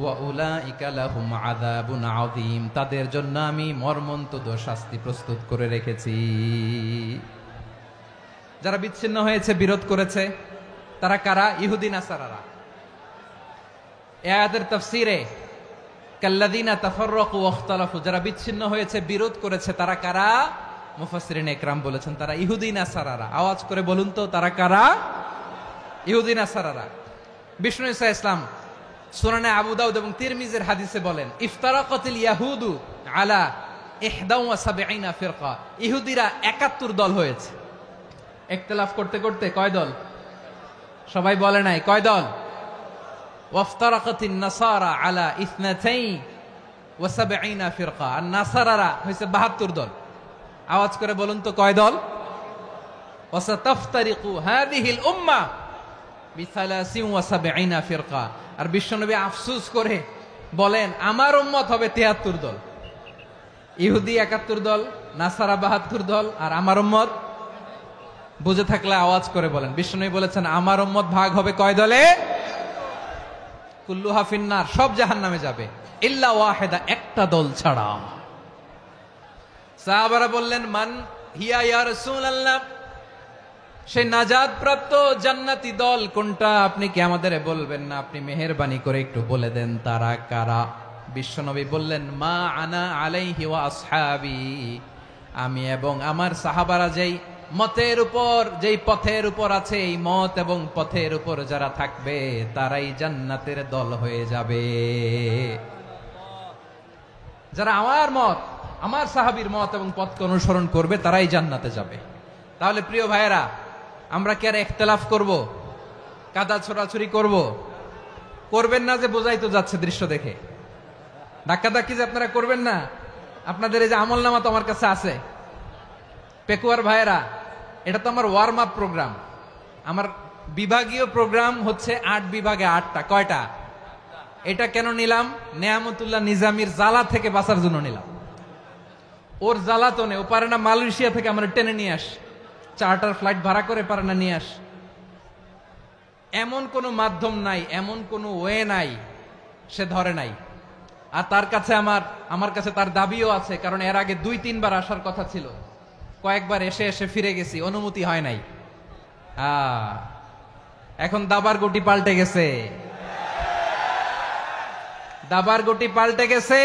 ওয়া উলাইকা লাহুম আযাবুন আযীম, তাদের জন্য আমি মর্মন্তুদ শাস্তি প্রস্তুত করে রেখেছি। যারা বিচ্ছিন্ন হয়েছে, বিরোধ করেছে, তারা কারা? ইহুদি নাসারারা। এই আয়াতের তাফসীরে কাল্লাযীনা তাফাররাকু ওয়াখতালাফু, যারা বিচ্ছিন্ন হয়েছে, বিরোধ করেছে, তারা কারা? মুফাসসিরিন ইকরাম বলেছেন তারা ইহুদি নাসারারা। আওয়াজ করে বলুন তো তারা কারা? ইহুদি নাসারারা। বিষ্ণু ঈসা ইসলাম সুনানে আবু দাউদ এবং তিরমিজির হাদিসে বলেন, ইফতারাকাতিল ইয়াহুদু আলা 71 ফিরকা, ইহুদিরা 71 দল হয়েছে। ইখতিলাফ করতে করতে কয় দল? সবাই বলে নাই কয় দল? ওয়াফতারাকাতিন নাসারা আলা 72 ফিরকা, আর নাসারারা হয়েছে 72 দল। আওয়াজ করে বলুন তো কয় দল? ওয়াসাতাফতারিকু হাযিহিল উম্মাহ বি73 ফিরকা। আর বিশ্বনবী আফসোস করে বলেন আমার উম্মত হবে 73 দল। ইহুদি 71 দল, নাসারা 72 দল, আর আমার উম্মত। বুঝে থাকলে আওয়াজ করে বলেন। বিশ্বনবী বলেছেন আমার উম্মত ভাগ হবে কয় দলে? কুল্লুহা ফিন্নার, সব জাহান্নামে যাবে, ইল্লা ওয়াহিদা, একটা দল ছাড়া। সাহাবারা বললেন মান হিয়া ইয়া রাসূলুল্লাহ, সেই নাজাত প্রাপ্ত জান্নাতি দল কোনটা? আপনি কি আমাদের বলবেন না? আপনি মেহেরবানি করে একটু বলে দেন তারা কারা। বিশ্বনবী বললেন মা আনা আলাইহি ওয়া আসহাবি, আমি এবং আমার সাহাবারা যেই মতের উপর, যেই পথের উপর আছে, এই মত এবং পথের উপর যারা থাকবে তারাই জান্নাতের দল হয়ে যাবে। যারা আমার মত, আমার সাহাবীর মত এবং পথকে অনুসরণ করবে তারাই জান্নাতে যাবে। তাহলে প্রিয় ভাইয়েরা, আমরা কি আর ইখতিলাফ করব? কাদা ছোড়াছুরি করব? করবেন না যে বোঝাই তো যাচ্ছে দৃশ্য দেখে। ধাক্কাধাক্কি যে আপনারা করবেন না। আপনাদের এই যে আমলনামা তো আমার কাছে আছে। পেকুয়ার ভাইয়েরা, এটা তো আমার ওয়ার্ম আপ প্রোগ্রাম। আমার বিভাগীয় প্রোগ্রাম হচ্ছে 8 বিভাগে 8টা। কয়টা? এটা কেন নিলাম? নেয়ামতুল্লাহ নিজামীর জ্বালা থেকে বাঁচার জন্য নিলাম। ওর জ্বালাতনে ও পারে না মালয়েশিয়া থেকে আমরা টেনে নিয়ে আস, চার্টার ফ্লাইট ভাড়া করে পারে না নিয়ে আস। এমন কোনো মাধ্যম নাই, এমন কোনো ওয়ে নাই সে ধরে নাই। আর তার কাছে আমার কাছে তার দাবিও আছে, কারণ এর আগে 2-3 বার আসার কথা ছিল। কয়েকবার এসে এসে ফিরে গেছি, অনুমতি হয় নাই। এখন দাবার গুটি পাল্টে গেছে, দাবার গুটি পাল্টে গেছে।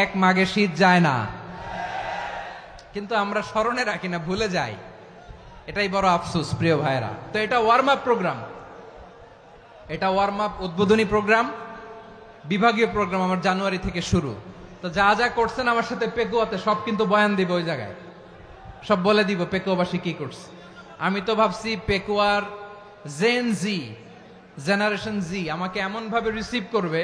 এক মাঘে শীত যায় না, কিন্তু আমরা স্মরণে রাখি না, ভুলে যাই। এটাই বড় আফসোস প্রিয় ভাইরা। তো এটা ওয়ার্ম আপ প্রোগ্রাম, এটা ওয়ার্ম আপ উদ্বোধনী প্রোগ্রাম, বিভাগীয় প্রোগ্রাম আমার জানুয়ারি থেকে শুরু। তো যা যা করছেন আমার সাথে পেকুয়াতে সব কিন্তু বয়ান দিব, ওই জায়গায় সব বলে দিব পেকুয়াবাসী কি করছে। আমি তো ভাবছি পেকুয়ার জেনারেশন জি আমাকে এমন ভাবে রিসিভ করবে,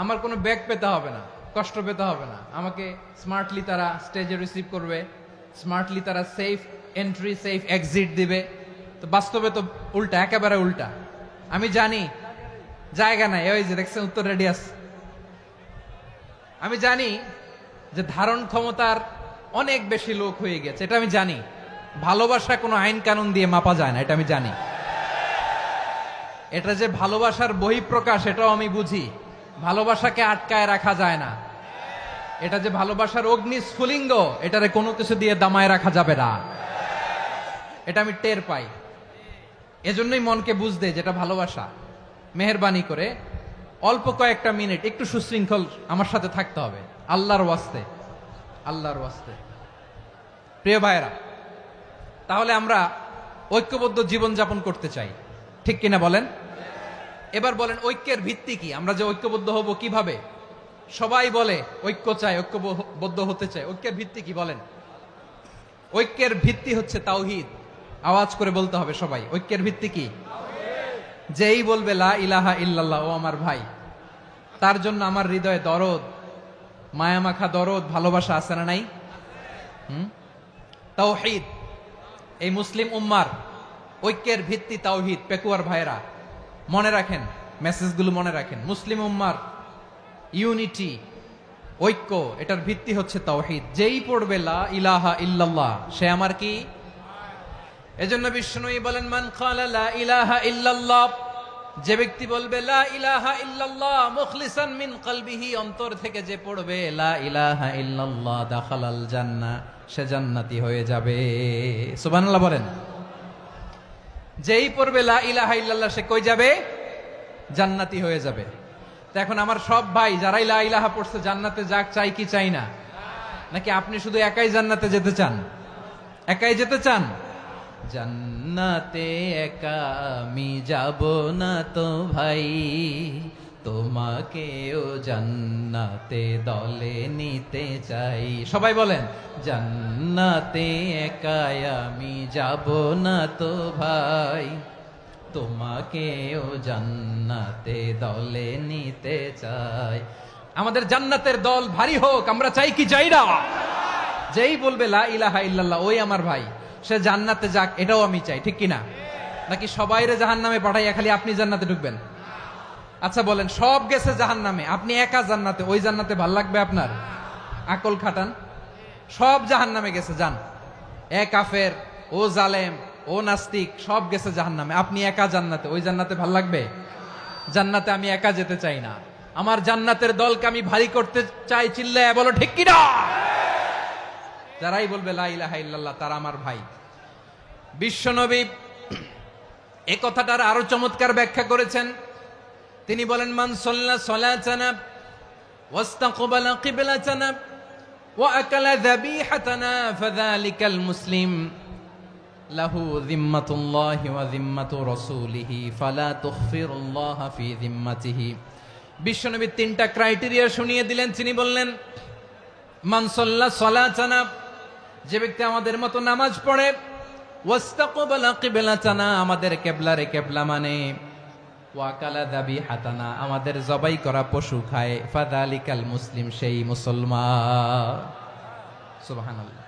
আমার কোনো ব্যাগ পেতে হবে না, কষ্ট পেতে হবে না। আমাকে স্মার্টলি তারা স্টেজে রিসিভ করবে, স্মার্টলি তারা সেফ এন্ট্রি, সেফ এক্সিট দিবে। তো বাস্তবে তো উল্টা, একেবারে উল্টা। আমি জানি জায়গা নাই, ওই যে দেখছেন উত্তর রেডিয়াস। আমি জানি যে ধারণ ক্ষমতার অনেক বেশি লোক হয়ে গেছে, এটা আমি জানি। ভালোবাসা কোনো আইন কানুন দিয়ে মাপা যায় না, এটা আমি জানি। এটা যে ভালোবাসার বহিঃপ্রকাশ, এটাও আমি বুঝি। ভালোবাসাকে আটকায় রাখা যায় না। এটা যে ভালোবাসার অগ্নি স্ফুলিঙ্গ, এটারে কোনো কিছু দিয়ে দামায় রাখা যাবে না, এটা আমি টের পাই। এজন্যই মনকে বুঝতে যেটা ভালোবাসা। মেহেরবানি করে অল্প কয়েকটা মিনিট একটু সুশৃঙ্খল আমার সাথে থাকতে হবে, আল্লাহর ওয়াস্তে, আল্লাহর ওয়াস্তে। প্রিয় ভাইরা, তাহলে আমরা ঐক্যবদ্ধ জীবন যাপন করতে চাই, ঠিক কিনা বলেন? এবার বলেন ঐক্যের ভিত্তি কি? আমরা যে ঐক্যবদ্ধ হব কিভাবে? সবাই বলে ঐক্য চাই, ঐক্যবদ্ধ হতে চাই। ঐক্যের ভিত্তি কি বলেন? ঐক্যের ভিত্তি হচ্ছে তাওহীদ। আওয়াজ করে বলতে হবে সবাই, ঐক্যের ভিত্তি কি? যেই বলবে লা ইলাহা ইল্লাল্লাহ, ও আমার ভাই, তার জন্য আমার হৃদয়ে দরদ, মায়ামাখা দরদ, ভালোবাসা আছে না নাই? তাওহীদ। এই মুসলিম উম্মার ঐক্যের ভিত্তি তাওহীদ। পেকুয়ার ভাইরা মনে রাখেন, মেসেজগুলো মনে রাখেন। মুসলিম উম্মার ইউনিটি, ঐক্য, এটার ভিত্তি হচ্ছে তাওহীদ। যেই পড়বে লা ইলাহা ইল্লাল্লাহ, সে আমার কি? এজন্য বিষ্ণুই বলেন, মান ক্বালা লা ইলাহা ইল্লাল্লাহ, যে ব্যক্তি বলবে লা ইলাহা ইল্লাল্লাহ মুখলিসান মিন কলবিহি, অন্তর থেকে যে পড়বে লা ইলাহা ইল্লাল্লাহ, দাখালাল জান্নাহ, সে জান্নাতি হয়ে যাবে। সুবহানাল্লাহ বলেন। যেই পড়বে লা ইলাহা ইল্লাল্লাহ সে কই যাবে? জান্নাতি হয়ে যাবে। তো এখন আমার সব ভাই যারাই লা ইলাহা পড়ছে জান্নাতে যাক, চাই কি চাই না? নাকি আপনি শুধু একাই জান্নাতে যেতে চান? একাই যেতে চান? জান্নাতে একা আমি যাব না তো ভাই, তোমাকেও জান্নাতে দলে নিতে চাই। সবাই বলেন, জান্নাতে একা আমি যাব না তো ভাই, তোমাকেও জান্নাতে দলে নিতে চাই। আমাদের জান্নাতের দল ভারী হোক, আমরা চাই কি চাই না? যেই বলবে লা ইলাহা ইল্লাল্লাহ ওই আমার ভাই, সে জান্নাতে যাক, এটাও আমি চাই, ঠিক কিনা? নাকি সবাইরে জাহান্নামে পাঠাইয়া খালি আপনি জান্নাতে ঢুকবেন? আচ্ছা বলেন, সব গেছে জাহান্নামে, আপনি একা জান্নাতে, ওই জান্নাতে ভাল লাগবে আপনার? আকল খাটান। সব জাহান্নামে গেছে, যান। এ কাফের, ও জালেম, ও নাস্তিক, সব গেছে জাহান্নামে, আপনি একা জান্নাতে, ওই জান্নাতে ভাল লাগবে? জান্নাতে আমি একা যেতে চাই না, আমার জান্নাতের দলকে আমি ভারী করতে চাই। চিল্লায় বলো ঠিক কিনা? যারাই বলবে লা ইলাহা ইল্লাল্লাহ তারা আমার ভাই। বিশ্বনবী এই কথাটার আরো চমৎকার ব্যাখ্যা করেছেন। তিনি বলেন, মান সাল্লা সালাতানা ওয়াস্তাকবালা কিবলাতানা ওয়া আকালা যাবিহাতানা ফাযালিকাল মুসলিম লাহু যিম্মাতুল্লাহি ওয়া যিম্মাতু রাসূলিহি ফালা তুখফিরুল্লাহা ফি যিম্মাতিহি। বিশ্বনবী তিনটা ক্রাইটেরিয়া শুনিয়ে দিলেন। তিনি বললেন, মান সাল্লা সালাতানা, যে ব্যক্তি আমাদের মতো নামাজ পড়ে, ওয়াস্তাকবালা কিবলাতানা, আমাদের কিবলারে কিবলা মানে, ওয়া আকালা যাবিহাতানা, আমাদের জবাই করা পশু খায়, ফাযালিকাল মুসলিম, সেই মুসলমান। সুবহানাল্লাহ।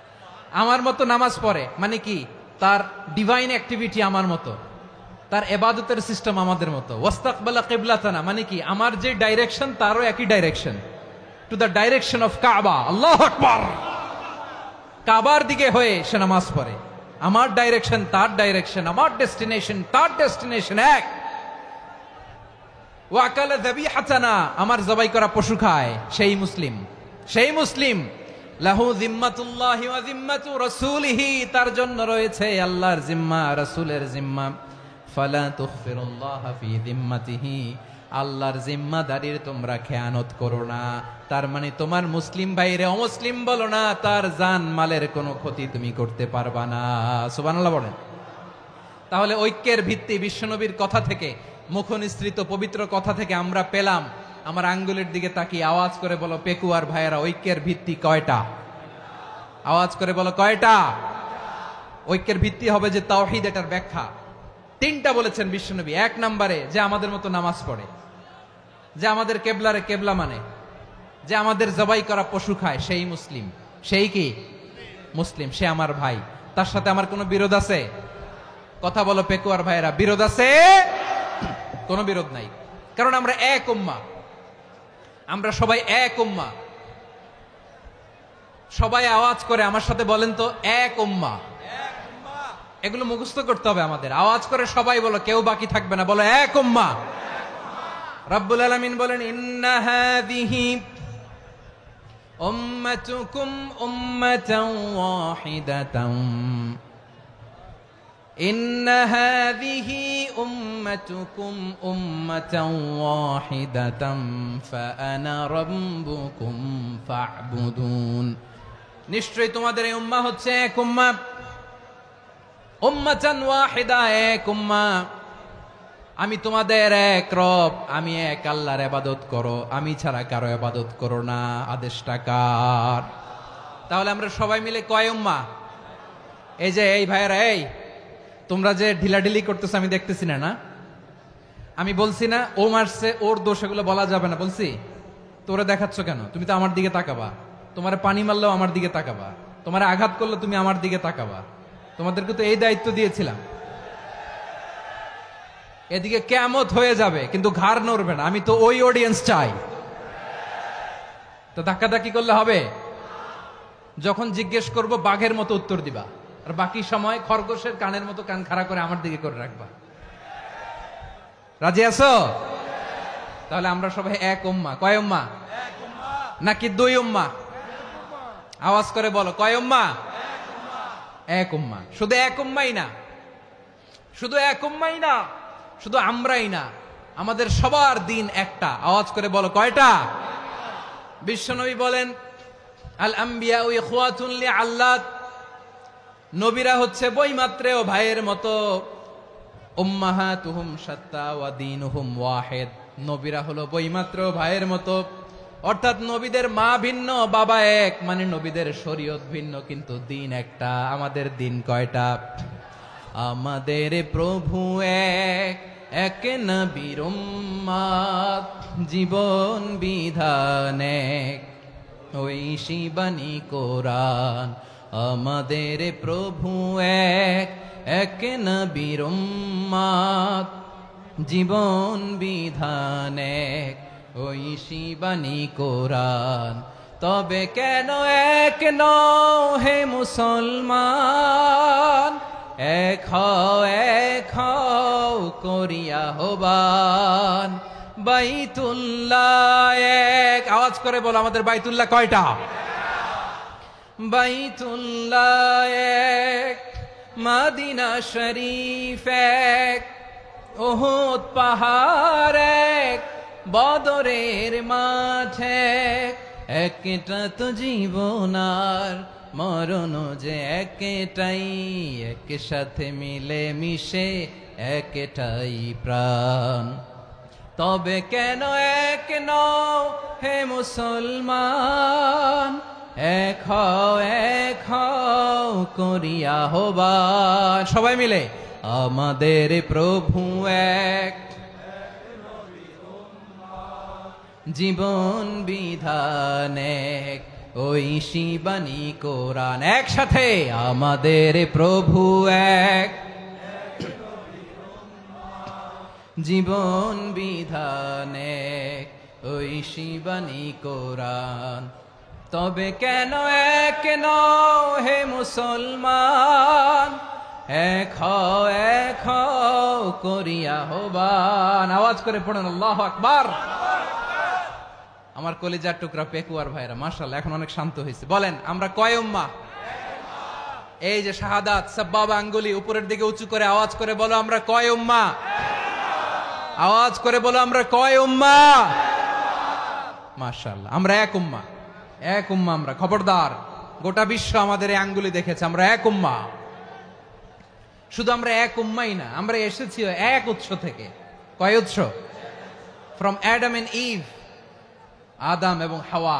আমার মতো নামাজ পড়ে মানে কি? তার ডিভাইন অ্যাক্টিভিটি আমার মতো, তার ইবাদতের সিস্টেম আমাদের মতো। ওয়াস্তাকবালা কিবলাতানা মানে কি? আমার যে ডাইরেকশন তারও একই direction, to the direction of কাবা। আল্লাহু আকবার। কাবার দিকে হয়ে সে নামাজ পড়ে। আমার ডাইরেকশন তার ডাইরেকশন, আমার ডেস্টিনেশন তার ডেস্টিনেশন এক। ওয়া আকালা যাবিহাতানা, আমার জবাই করা পশু খায়, সেই মুসলিম। সেই মুসলিম। লাহু যিম্মাতুল্লাহি ওয়া যিম্মাতু রাসূলিহি, তার জন্য রয়েছে আল্লাহর জিম্মা, রাসূলের জিম্মা। ফালা তুখফিরুল্লাহা ফি যিম্মাতিহি, আল্লাহর জিম্মাদারির তোমরা খেয়ানত করো না। তার মানে তোমার মুসলিম ভাইরে অমুসলিম বলো না, তার জান মালের কোনো ক্ষতি তুমি করতে পারবা না। সুবহানাল্লাহ বলেন। তাহলে ঐক্যের ভিত্তি বিশ্বনবীর কথা থেকে, মুখনিসৃত পবিত্র কথা থেকে আমরা পেলাম। আমার আঙ্গুলের দিকে তাকিয়ে আওয়াজ করে বলো পেকুয়ার ভাইয়েরা, ঐক্যের ভিত্তি কয়টা? আওয়াজ করে বলো কয়টা? ঐক্যের ভিত্তি হবে যে তাওহীদ, এটার ব্যাখ্যা তিনটা বলেছেন বিশ্বনবী। এক নম্বরে, যে আমাদের মতো নামাজ পড়ে, যে আমাদের কেবলারে কেবলা মানে, যে আমাদের জবাই করা পশু খায়, সেই মুসলিম। সেই কি? মুসলিম। সে আমার ভাই। তার সাথে আমার কোনো বিরোধ আছে? কথা বলো পেকুয়ার ভাইয়েরা, বিরোধ আছে? কোনো বিরোধ নাই, কারণ আমরা এক উম্মাহ, আমরা সবাই এক উম্মাহ। সবাই আওয়াজ করে আমার সাথে বলেন তো, এক উম্মাহ। এগুলো মুখস্থ করতে হবে আমাদের। আওয়াজ করে সবাই বলো, কেউ বাকি থাকবে না, বলো এক উম্মাহ। রব্বুল আলামিন বলেন, ইন্না হাযিহি উম্মাতুকুম উম্মাতান ওয়াহিদাতান, ইন্না হাযিহি উম্মাতুকুম উম্মাতান ওয়াহিদাতান ফাআনা রাব্বুকুম ফা'বুদুন। নিশ্চয়ই তোমাদের এই উম্মাহ হচ্ছে এক উম্মাহ। উম্মাতান ওয়াহিদা, এক উম্মাহ। আমি তোমাদের এক রব, আমি এক আল্লাহর ইবাদত করো, আমি ছাড়া কারো ইবাদত করো না। আদেশটা কার? তাহলে আমরা সবাই মিলে কয় উম্মাহ? এই যে এই ভাইয়েরা, এই তোমরা যে ঢিলাঢিলি করতেছো আমি দেখতেছি না, না? আমি বলছি না ও মারছে, ওর দোষ, এগুলো বলা যাবে না বলছি? তোরা দেখাচ্ছ কেন? তুমি তো আমার দিকে তাকাবা। তোমারে পানি মারলেও আমার দিকে তাকাবা, তোমারে আঘাত করলে তুমি আমার দিকে তাকাবা। তোমাদেরকে তো এই দায়িত্ব দিয়েছিলাম। এদিকে কিয়ামত হয়ে যাবে কিন্তু ঘাড় নড়বে না। আমি তো ওই অডিয়েন্স চাই। তো ধাক্কাধাক্কি করলে হবে? যখন জিজ্ঞেস করব বাঘের মতো উত্তর দিবা। আর বাকি সময় খরগোশের কানের মতো কান খাড়া করে আমার দিকে করে রাখবা। রাজি আছো? তাহলে আমরা সবাই এক উম্মাহ। কয় উম্মাহ? নাকি দুই উম্মাহ? আওয়াজ করে বলো, কয় উম্মাহ? এক উম্মাহ। শুধু এক উম্মাই না, শুধু এক উম্মাই না, শুধু আমরাই না, আমাদের সবার দিন একটা। আওয়াজ করে বলো, কয়টা? বিশ্বনবী বলেন, আল আম্বিয়া ইখওয়াতুন লিআল্লাত, নবীরা হচ্ছে বৈমাত্রেয় ভাইয়ের মতো। উম্মাহাতুহুম শাত্তা ওয়া দীনুহুম ওয়াহিদ, নবীরা হলো বৈমাত্রেয় ভাইয়ের মতো। অর্থাৎ নবীদের মা ভিন্ন, বাবা এক, মানে নবীদের শরীয়ত ভিন্ন, কিন্তু দিন একটা। আমাদের দিন কয়টা? আমাদের প্রভু এক, এক নবীর উম্মাত, জীবন বিধান এক, ঐশী বাণী কোরআন। আমাদের প্রভু এক, এক নবীর উম্মাত, জীবন বিধান এক, ঐশী বাণী কোরআন। তবে কেন এক নও হে মুসলমান, এক হও করিয়া হবান। বাইতুল্লাহ এক, আওয়াজ করে বলো, আমাদের বাইতুল্লাহ কয়টা? বাইতুল্লাহ এক, মদিনা শরীফ এক, উহুদ পাহাড় এক, বদরের মাঠ এক। একটা তো জীবন আর মরণ যে একটাই, একসাথে মিলে মিশে একটাই প্রাণ। তবে কেন এক নও হে মুসলমান, এক হও করিয়া হবান। সবাই মিলে, আমাদের প্রভু এক, জীবন বিধান এক, ঐশী বাণী কোরআন। একসাথে, আমাদের প্রভু এক, জীবন বিধান এক, ঐশী বাণী কোরআন। তবে কেন এক নও হে মুসলমান, এক হও করিয়া হবান। আওয়াজ করে পড়েন আল্লাহু আকবার। আমার কলিজার টুকরা পেকুয়ার ভাইরা, মাশাআল্লাহ, এখন অনেক শান্ত হয়েছে। বলেন, আমরা কয় উম্মাহ? এই যে শাহাদাত, সাব্বাবা আঙ্গুলি উপরের দিকে উঁচু করে আওয়াজ করে বলো, আমরা কয় উম্মাহ? আওয়াজ করে বলো, আমরা কয় উম্মাহ? মাশাআল্লাহ, আমরা এক উম্মাহ। এক উম্মাহ আমরা। খবরদার, গোটা বিশ্ব আমাদের এই আঙ্গুলি দেখেছে, আমরা এক উম্মাহ। শুধু আমরা এক উম্মাই না, আমরা এসেছি এক উৎস থেকে। কয় উৎস? ফ্রম অ্যাডাম এন্ড ইভ, আদম এবং হাওয়া,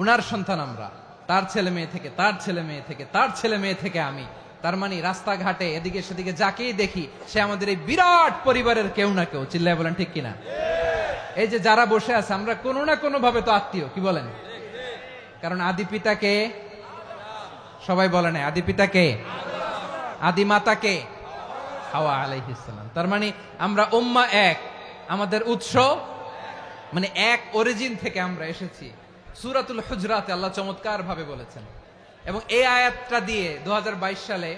উনার সন্তান আমরা। তার ছেলে মেয়ে থেকে, তার ছেলে মেয়ে থেকে, তার ছেলে মেয়ে থেকে আমি। তার মানে রাস্তাঘাটে এদিকে সেদিকে যাকেই দেখি, সে আমাদের এই বিরাট পরিবারের কেউ না কেউ। চিল্লায় বলেন ঠিক কিনা? এই যে যারা বসে আছে, আমরা কোনো না কোনো ভাবে তো আত্মীয়। কি বলেন? কারণ আদি পিতাকে, সবাই বলে না, আদি পিতাকে, আদি মাতাকে, হাওয়া আলাইহিস সালাম। তার মানে আমরা উম্মাহ এক, আমাদের উৎস মানে এক অরিজিন থেকে আমরা এসেছি। সূরাতুল হুজরাতে আল্লাহ চমৎকার ভাবে বলেছেন। এবং এই আয়াতটা দিয়ে 2022 সালে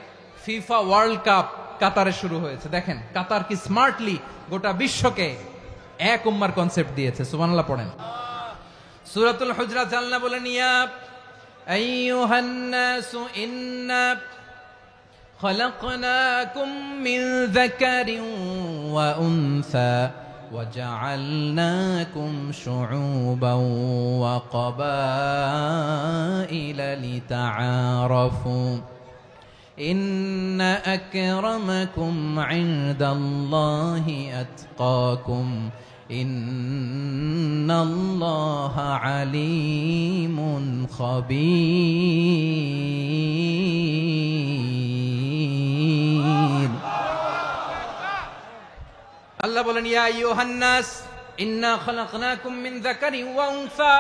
ফিফা ওয়ার্ল্ড কাপ কাতারে শুরু হয়েছে। দেখেন কাতার কি স্মার্টলি গোটা বিশ্বকে এক উম্মার কনসেপ্ট দিয়েছে। সুবহানাল্লাহ পড়েন। সূরাতুল হুজরাত আল্লাহ বলেন, ইয়া আইয়ুহান নাসু ইন্না খলাকনাকুম মিন যাকারিন ওয়া উনসা وجعلناكم شعوبا وقبائل لتعارفوا إن أكرمكم عند الله أتقاكم إن الله عليم خبير। আল্লাহ বলেন, ইয়া আইয়ুহান নাস ইন্না খালাকনাকুম মিন যাকারিন ওয়া উনসা,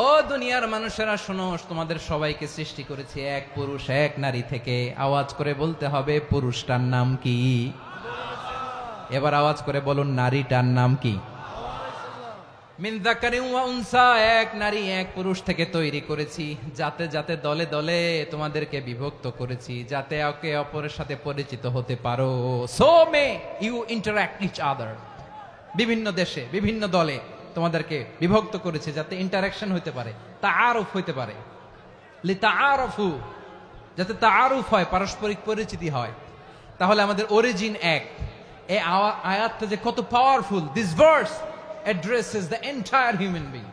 ও দুনিয়ার মানুষেরা শোনো, তোমাদের সবাইকে সৃষ্টি করেছি এক পুরুষ এক নারী থেকে। আওয়াজ করে বলতে হবে, পুরুষটার নাম কি? এবার আওয়াজ করে বলুন, নারীটার নাম কি? মিন যাকারিন ওয়া উনসা, এক নারী এক পুরুষ থেকে তৈরি করেছি, যাতে যাতে দলে দলে তোমাদেরকে বিভক্ত করেছি, যাতে একে অপরের সাথে পরিচিত হতে পারো। So may you interact each other. বিভিন্ন দেশে বিভিন্ন দলে তোমাদেরকে বিভক্ত করেছে যাতে ইন্টারাকশন হইতে পারে, তাআরুফ হইতে পারে। লিতাআরফু, যাতে তাআরুফ হয়, পারস্পরিক পরিচিতি হয়। তাহলে আমাদের অরিজিন এক। এই আয়াতটা যে কত powerful! This verse addresses the entire human being.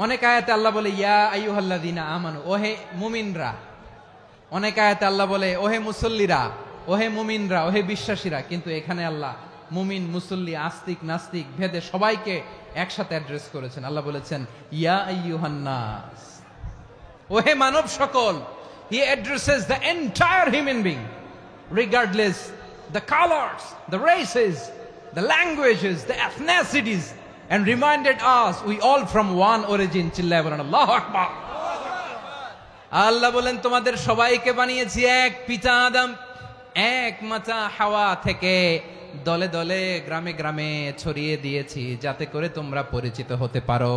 অনেক আয়াতে আল্লাহ বলে ইয়া আইয়ুহাল্লাযীনা আমানু, ওহে মুমিনরা। অনেক আয়াতে আল্লাহ বলে ওহে মুসল্লিরা, ওহে মুমিনরা, ওহে বিশ্বাসীরা। কিন্তু এখানে আল্লাহ মুমিন, মুসল্লি, আস্তিক, নাস্তিক ভেদে সবাইকে একসাথে অ্যাড্রেস করেছেন। আল্লাহ বলেছেন ইয়া আইয়ুহান নাস, ওহে মানব সকল। He addresses the entire human being, regardless the colors, the races, the languages, the ethnicities, and reminded us we all from one origin. চিল্লায় বলেন আল্লাহু আকবার। আল্লাহ বলেন তোমাদের সবাইকে বানিয়েছি এক পিতা আদম, এক মাতা হাওয়া থেকে, দলে দলে গ্রামে গ্রামে ছড়িয়ে দিয়েছি যাতে করে তোমরা পরিচিত হতে পারো।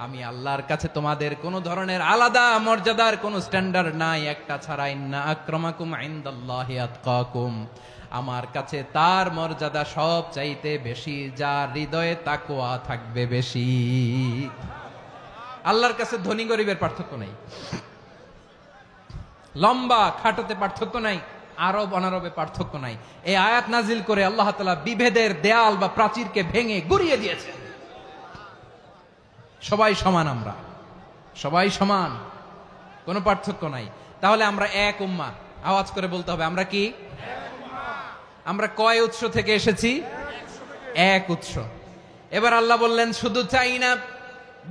আমি আল্লাহর কাছে তোমাদের কোনো ধরনের আলাদা মর্যাদার কোনো স্ট্যান্ডার্ড নাই, একটা ছাড়া। ইন্না আক্রামাকুম ইনদাল্লাহি আতকাকুম, আমার কাছে তার মর্যাদা সব চাইতে বেশি যার হৃদয়ে তাকওয়া থাকবে বেশি। আল্লাহর কাছে ধনী গরিবের পার্থক্য নাই, লম্বা খাটোতে পার্থক্য নাই, আরব অনারবে পার্থক্য নাই। এই আয়াত নাজিল করে আল্লাহ তাআলা বিভেদের দেয়াল বা প্রাচীরকে ভেঙে গুড়িয়ে দিয়েছেন। সবাই সমান, আমরা সবাই সমান, কোনো পার্থক্য নাই। তাহলে আমরা এক উম্মাহ। আওয়াজ করে বলতে হবে আমরা কি? আমরা কয় উৎস থেকে এসেছি? এক উৎস। এবার আল্লাহ বললেন শুধু চাই না,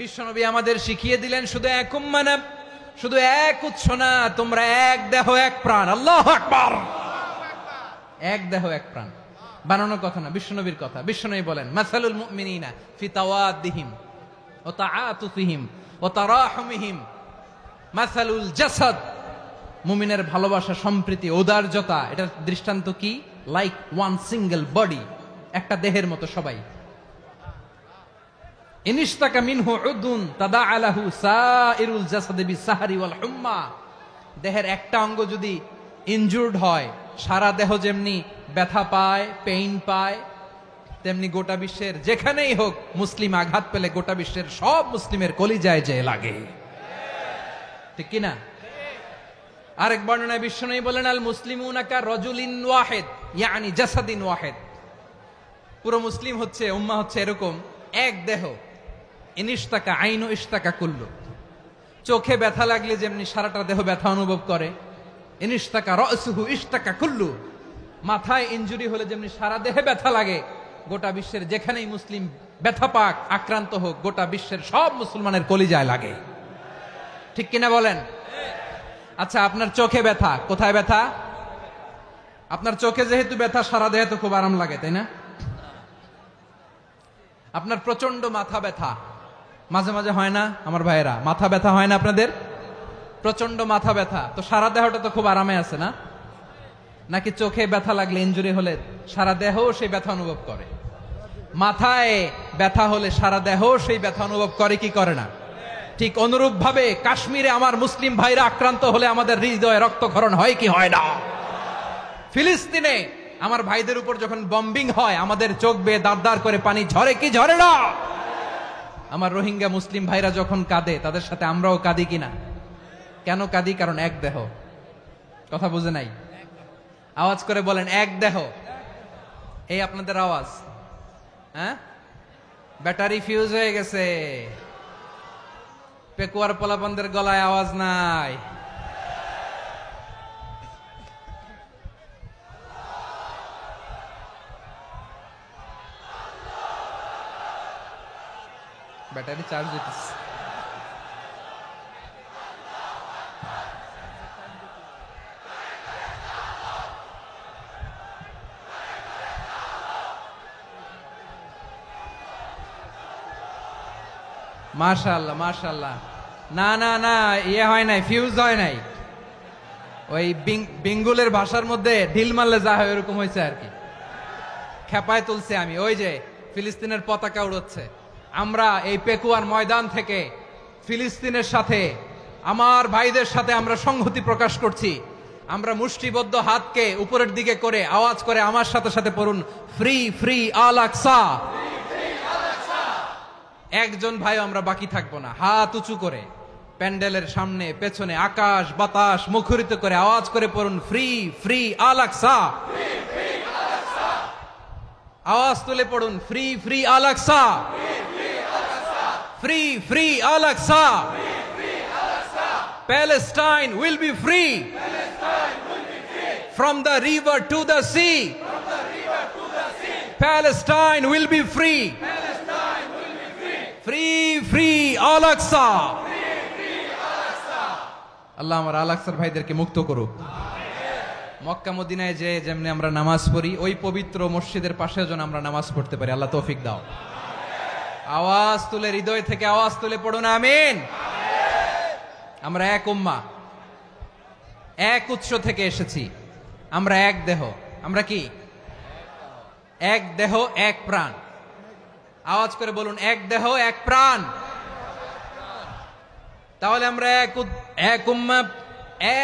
বিশ্বনবী আমাদের শিখিয়ে দিলেন শুধু এক উম্মাহ না, শুধু এক উৎস না, তোমরা এক দেহ এক প্রাণ। আল্লাহু আকবার। এক দেহ এক প্রাণ বানানোর কথা না, বিশ্বনবীর কথা। বিশ্বনবী বলেন মাসালুল মুমিনিনা ফি তাওয়াদ্দিহিম ওয়া তাআতুফিহিম ওয়া তারাহুমিহিম মাসালুল জাসাদ। মুমিনের ভালোবাসা, সম্প্রীতি, ঔদার্যতা, এটার দৃষ্টান্ত কি? লাইক ওয়ান সিঙ্গেল বডি, একটা দেহের মতো সবাই। ইনিশতাকা মিনহু উদুন তাদাআ লাহু সাইরুল জাসাদি বিসাহরি ওয়াল হুম্মা। দেহের একটা অঙ্গ যদি ইনজুরড হয়, সারা দেহ যেমনি ব্যথা পায়, পেইন পায়, তেমনি গোটা বিশ্বের যেখানেই হোক মুসলিম আঘাত পেলে গোটা বিশ্বের সব মুসলিমের কলিজায় যে লাগে, ঠিক কিনা? আরেক বর্ণনায় বিশ্বনবী বলেন আল মুসলিমুনা কা রাজুলিন ওয়াহিদ ইয়ানি জাসাদিন ওয়াহিদ। পুরো মুসলিম হচ্ছে, উম্মাহ হচ্ছে এরকম এক দেহ। ইনিশতাকা আইনু ইশতাকা কুল্লু। চোখে ব্যথা লাগলে যেমনি সারাটা দেহ ব্যথা অনুভব করে, ইনিশতাকা রাসুহু ইশতাকা কুল্লু। মাথায় ইনজুরি হলে যেমনি সারা দেহে ব্যথা লাগে, গোটা বিশ্বের যেখানেই মুসলিম ব্যথা পাক, আক্রান্ত হোক, গোটা বিশ্বের সব মুসলমানের কলিজায় লাগে, ঠিক কিনা বলেন? আচ্ছা, আপনার চোখে ব্যথা, কোথায় ব্যথা? আপনার চোখে যেহেতু ব্যথা, সারা দেহে তো খুব আরাম লাগে, তাই না? আপনার প্রচন্ড মাথা ব্যথা মাঝে মাঝে হয় না আমার ভাইয়েরা? মাথা ব্যথা হয় না আপনাদের? প্রচন্ড মাথা ব্যথা, তো সারা দেহটা তো খুব আরামে আছে না? নাকি চোখে ব্যথা লাগলে, ইনজুরি হলে সারা দেহ সেই ব্যথা অনুভব করে? মাথায় ব্যথা হলে সারা দেহ সেই ব্যথা অনুভব করে কি করে না? ঠিক অনুরূপ ভাবে কাশ্মীরে আমার মুসলিম ভাইরা আক্রান্ত হলে আমাদের হৃদয়ে রক্তক্ষরণ হয় কি হয় না? ফিলিস্তিনে আমার ভাইদের উপর যখন বম্বিং হয়, আমাদের চোখ বেয়ে দাঁড় দাঁড় করে পানি ঝরে কি ঝরে না? আমার রোহিঙ্গা মুসলিম ভাইরা যখন কাঁদে, তাদের সাথে আমরাও কাঁদি কিনা? কেন কাঁদি? কারণ এক দেহ। কথা বুঝে নাই? আওয়াজ করে বলেন এক দেহ। এই আপনাদের আওয়াজ, হ্যাঁ? ব্যাটারি ফিউজ হয়ে গেছে, পেকুয়ার পোলাপানদের গলায় আওয়াজ নাই। ব্যাটারি চার্জ দিতেছে। মাশাআল্লাহ মাশাআল্লাহ। না না না, ইয়ে হয় নাই, ফিউজ হয় নাই। ওই বেঙ্গলের ভাষার মধ্যে ঢিল মারলে যা হয় এরকম হয়েছে আর কি। খেপায় তুলছে আমি। ওই যে ফিলিস্তিনের পতাকা উড়ছে, আমরা এই পেকুয়ার ময়দান থেকে ফিলিস্তিনের সাথে, আমার ভাইদের সাথে আমরা সংহতি প্রকাশ করছি। আমরা মুষ্টিবদ্ধ হাতকে উপরের দিকে করে আওয়াজ করে আমার সাথে সাথে পড়ুন, ফ্রি ফ্রি আল আকসা। একজন ভাই আমরা বাকি থাকবো না। হাত উঁচু করে প্যান্ডেলের সামনে পেছনে আকাশ বাতাস মুখরিত করে আওয়াজ করে পড়ুন, ফ্রি ফ্রি আল আকসা। আওয়াজ তুলে পড়ুন, free free Al Aqsa, free free Al Aqsa. Palestine will be free from the river to the sea. Palestine will be free. Free free Al Aqsa. আল্লাহ আমার আল আকসার ভাইদেরকে মুক্ত করুক। মক্কা মদিনায় যে যেমনি আমরা নামাজ পড়ি, ওই পবিত্র মসজিদের পাশে যেন আমরা নামাজ পড়তে পারি। আল্লাহ তৌফিক দাও। আওয়াজ তুলে, হৃদয় থেকে আওয়াজ তুলে পড়ুন আমিন। আমরা এক উম্মাহ, এক উৎস থেকে এসেছি। আমরা এক দেহ। আমরা কি? এক দেহ এক প্রাণ। আওয়াজ করে বলুন, এক দেহ এক প্রাণ। তাহলে আমরা এক উম্মাহ,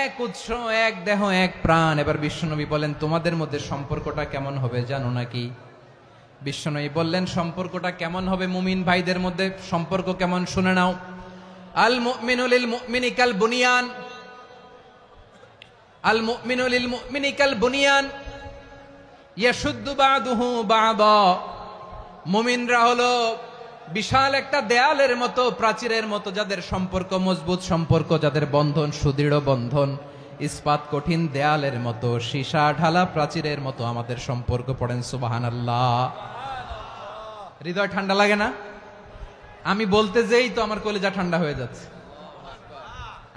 এক উৎস, এক দেহ এক প্রাণ। এবার বিশ্বনবী বলেন, তোমাদের মধ্যে সম্পর্কটা কেমন হবে জানো নাকি? বিশ্বনবী বললেন, সম্পর্কটা কেমন হবে মুমিন ভাইদের মধ্যে? সম্পর্ক কেমন শুনে নাও। আল মুমিনু লিল মুমিনি কাল বুনিয়ান, আল মুমিনু লিল মুমিনি কাল বুনিয়ান ইয়াশুদ্দু বাদুহু বাদা। মুমিনরা হলো বিশাল একটা দেয়ালের মতো, প্রাচীরের মতো, যাদের সম্পর্ক মজবুত সম্পর্ক, যাদের বন্ধন সুদৃঢ় বন্ধন, ইস্পাত কঠিন দেয়ালের মতো, সীসা ঢালা প্রাচীরের মতো আমাদের সম্পর্ক। পড়েন সুবহানাল্লাহ। হৃদয় ঠান্ডা লাগে না? আমি বলতে যেই তো আমার কলিজা ঠান্ডা হয়ে যাচ্ছে।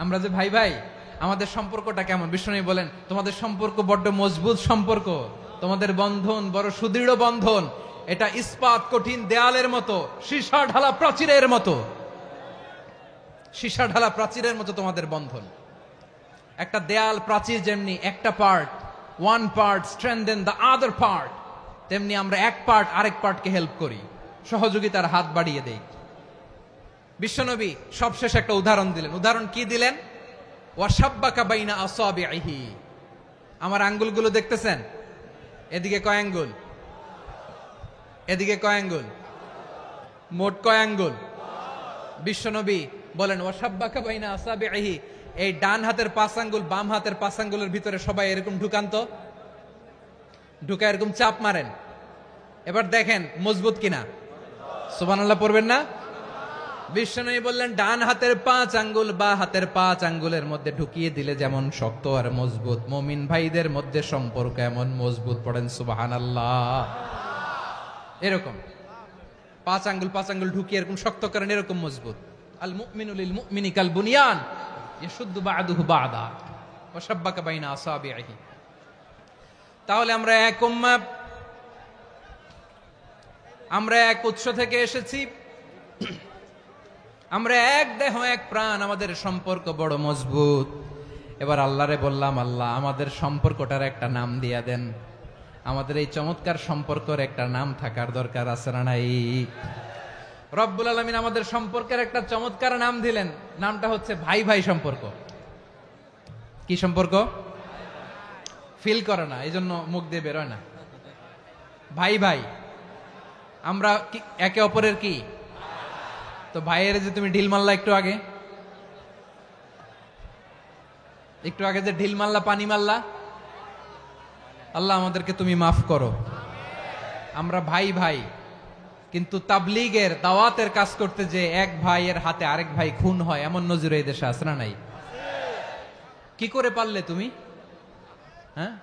আমরা যে ভাই ভাই, আমাদের সম্পর্কটা কেমন? বিষ্ণু বলেন, তোমাদের সম্পর্ক বড্ড মজবুত সম্পর্ক, তোমাদের বন্ধন বড় সুদৃঢ় বন্ধন। এটা ইস্পাত কঠিন দেয়ালের মতো, সীসা ঢালা প্রাচীরের মতো, সীসা ঢালা প্রাচীরের মতো তোমাদের বন্ধন। একটা দেয়াল প্রাচীর যেমনি একটা part, one part strengthen the other part, তেমনি আমরা এক পার্ট আরেক পার্টকে হেল্প করি, সহযোগিতার হাত বাড়িয়ে দেই। বিশ্বনবী সবশেষ একটা উদাহরণ দিলেন। উদাহরণ কি দিলেন? ওয়াশাব্বাকা বাইনা আসাবিহি। আমার আঙ্গুলগুলো দেখতেছেন? এদিকে কয় আঙ্গুল? এদিকে কয় আঙ্গুল? মোট কয় আঙ্গুল? বিশ্বনবী বলেন, ওয়াশাব্বাকা বাইনা আসাবিহি। এই ডান হাতের 5 আঙ্গুল বাম হাতের 5 আঙ্গুলের ভিতরে সবাই এরকম ঢুকান্ত, ঢুকা এরকম চাপ মারেন। এবার দেখেন মজবুত কিনা। সুবহানাল্লাহ পড়বেন না? বিশ্বনবী বললেন, ডান হাতের 5 আঙ্গুল বা হাতের 5 আঙ্গুলের মধ্যে ঢুকিয়ে দিলে যেমন শক্ত আর মজবুত, মুমিন ভাইদের মধ্যে সম্পর্ক এমন মজবুত। পড়েন সুবহানাল্লাহ। এরকম 5 আঙ্গুল ঢুকিয়ে এরকম শক্ত করেন, এরকম মজবুত। আল মুমিনু লিল মুমিনি কাল বুনিয়ান ইয়াশুদ্দু বাদুহু বাদা ওয়া শাব্বাকা বাইনা আসাবিহি। তাহলে আমরা এক উম্মাহ, আমরা এক উৎস থেকে এসেছি, আমরা এক দেহ এক প্রাণ, আমাদের সম্পর্ক বড় মজবুত। এবার আল্লাহরে বললাম, আল্লাহ আমাদের সম্পর্কটার একটা নাম দিয়া দেন। আমাদের এই চমৎকার সম্পর্কের একটা নাম থাকার দরকার আছে না নাই? রব্বুল আলামিন আমাদের সম্পর্কের একটা চমৎকার নাম দিলেন। নামটা হচ্ছে ভাই ভাই সম্পর্ক। কি সম্পর্ক? ফিল করে না, এই জন্য মুখ দিয়ে বেরোয় না। ভাই ভাই, আমরা একে অপরের কি? তো ভাইয়ের যে তুমি ঢিল মারলা একটু আগে, যে ঢিল মারলা, পানি মারলা, আল্লাহ আমাদেরকে তুমি মাফ করো। আমরা ভাই ভাই, কিন্তু তাবলীগের দাওয়াতের কাজ করতে যে এক ভাইয়ের হাতে আরেক ভাই খুন হয়, এমন নজির এই দেশে আছে না নাই? কি করে পারলে তুমি? হ্যাঁ,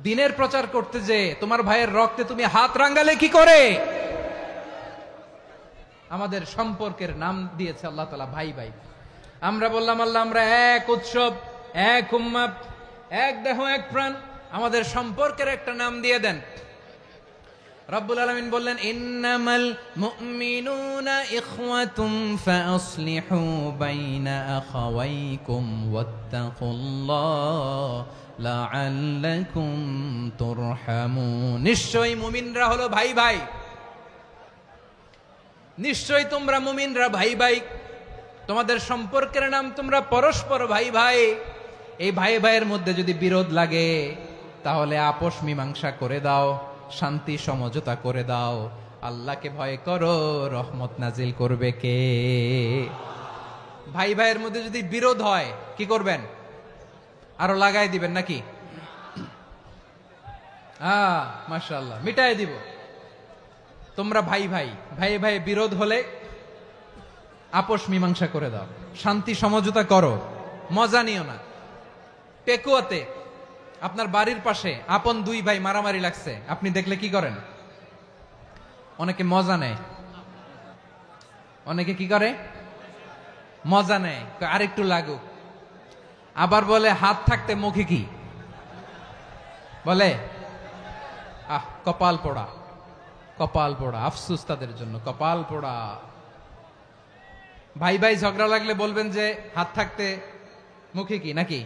দিনের প্রচার করতে যে তোমার ভাইয়ের রক্তে তুমি হাত রাঙ্গালে কি করে? আমাদের সম্পর্কের নাম দিয়েছে আল্লাহ তাআলা ভাই ভাই। আমরা বললাম, আল্লাহ আমরা এক উৎসব, এক উম্মাহ, এক দেহ এক প্রাণ, আমাদের সম্পর্কের একটা নাম দিয়ে দেন। রব্বুল আলামিন বললেন, ইন্নামাল মুমিনুনা ইখওয়াতুম ফাসলিহু বাইনা আখাওয়াইকুম ওয়াত্তাকুল্লাহ লাআল্লাকুম তুরহামুন। নিশ্চয়ই মুমিনরা হলো ভাই ভাই। নিশ্চয়ই তোমরা মুমিনরা ভাই ভাই, তোমাদের সম্পর্কের নাম তোমরা পরস্পর ভাই ভাই। এই ভাই ভাইয়ের মধ্যে যদি বিরোধ লাগে তাহলে আপোষ মীমাংসা করে দাও, শান্তি সমঝোতা করে দাও। আল্লাহকে ভয় করো, রহমত নাজিল করবে কে? ভাই ভাইয়ের মধ্যে যদি বিরোধ হয় কি করবেন? আরো লাগাই দিবেন নাকি? মাশাআল্লাহ, মিটাই দিব। তোমরা ভাই ভাই, ভাই ভাই বিরোধ হলে আপোষ মীমাংসা করে দাও, শান্তি সমঝোতা করো, মজা নিও না। পেকুয়াতে আপনার বাড়ির পাশে আপন দুই ভাই মারামারি লাগছে, আপনি দেখলে কি করেন? অনেকে মজা নেয়। অনেকে কি করে? মজা নেয়, আরেকটু লাগুক। আবার বলে হাত থাকতে মুখে কি বলে? কপাল পোড়া, কপাল পোড়া। আফসোস তাদের জন্য, কপাল পোড়া। ভাই ভাই ঝগড়া লাগলে বলবেন যে হাত থাকতে মুখে কি, নাকি?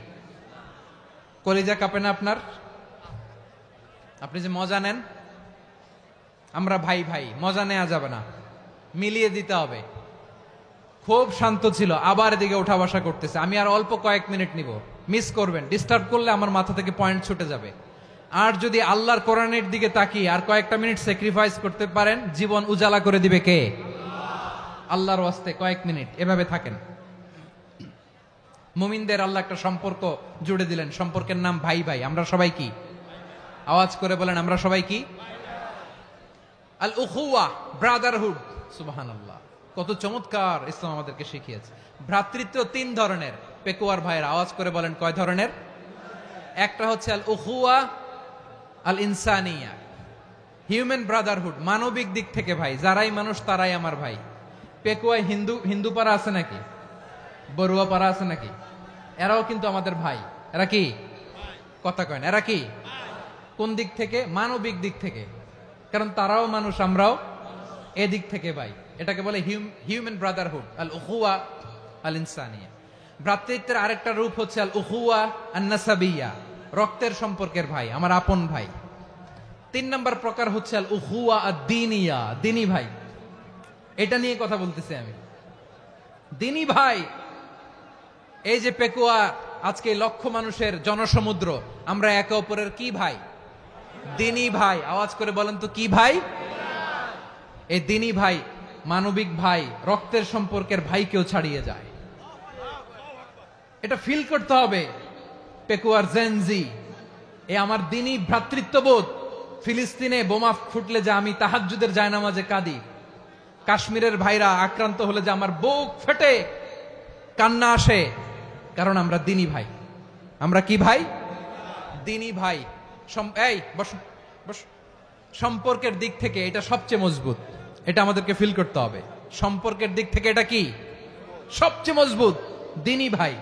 কলিজা কাঁপে না আপনার? আপনি যে মজা নেন। আমরা ভাই ভাই, মজা নেওয়া যাবে না, মিলিয়ে দিতে হবে। খুব শান্ত ছিল, আবার এদিকে উঠা বসা করতেছে। আমি আর অল্প কয়েক মিনিট নিব, মিস করবেন। ডিস্টার্ব করলে আমার মাথা থেকে পয়েন্ট ছুটে যাবে। আর যদি আল্লাহর কোরআনের দিকে তাকিয়ে আর কয়েকটা মিনিট স্যাক্রিফাইস করতে পারেন, জীবন উজালা করে দিবে কে? আল্লাহর ওয়াস্তে কয়েক মিনিট এভাবে থাকেন। মুমিনদের আল্লাহ একটা সম্পর্ক জুড়ে দিলেন, সম্পর্কের নাম ভাই ভাই। আমরা সবাই কি? আওয়াজ করে বলেন, আমরা সবাই কি? আল উখুয়া, ব্রাদারহুড। সুবহানাল্লাহ, কত চমৎকার ইসলাম আমাদেরকে শিখিয়েছে। ভ্রাতৃত্ব তিন ধরনের। পেকুয়ার ভাইয়ের আওয়াজ করে বলেন, কয় ধরনের? একটা হচ্ছে আল উখুয়া আল ইনসানিয়া, হিউম্যান ব্রাদারহুড, মানবিক দিক থেকে ভাই। যারাই মানুষ তারাই আমার ভাই। পেকুয়ায় হিন্দু পাড়া আছে নাকি? বড়ুয়া পাড়া আছে নাকি? এরাও কিন্তু আমাদের ভাই। এরা কি? কথা কয় না, এরা কি? কোন দিক থেকে? মানবিক দিক থেকে। কারণ তারাও মানুষ, আমরাও এদিক থেকে ভাই। এটাকে বলে হিউম্যান ব্রাদারহুড, আল উখুয়া আল ইনসানিয়া। ভ্রাতৃত্বের আরেকটা রূপ হচ্ছে আল উখুয়া আন নাসাবিয়া, রক্তের সম্পর্কের ভাই, আমার আপন ভাই। তিন নম্বর প্রকার হচ্ছে আল উখুয়া আদ দীনিয়া, দিনী ভাই। এটা নিয়ে কথা বলতেছি আমি। দিনী ভাই, এই যে পেকুয়া, আজকে লক্ষ মানুষের জনসমুদ্র, আমরা একে অপরের কি ভাই? দিনী ভাই। আওয়াজ করে বলেন তো, কি ভাই? এই দিনী ভাই, মানবিক ভাই, রক্তের সম্পর্কের ভাইকেও ছাড়িয়ে যায়। এটা ফিল করতে হবে। পেকুয়ার জেনজি, এ আমার দিনী ভ্রাতৃত্ববোধ। ফিলিস্তিনে বোমা ফুটলে যে আমি তাহাজ্জুদের জায়নামাজে কাঁদি, কাশ্মীরের ভাইরা আক্রান্ত হলে যে আমার বুক ফেটে কান্না আসে, কারণ আমরা দিনী ভাই। আমরা কি ভাই? দিনী ভাই। এই বসো বসো। সম্পর্কের দিক থেকে এটা সবচেয়ে মজবুত। এটা আমাদেরকে ফিল করতে হবে। সম্পর্কের দিক থেকে এটা কি? সবচেয়ে মজবুত, দিনী ভাই।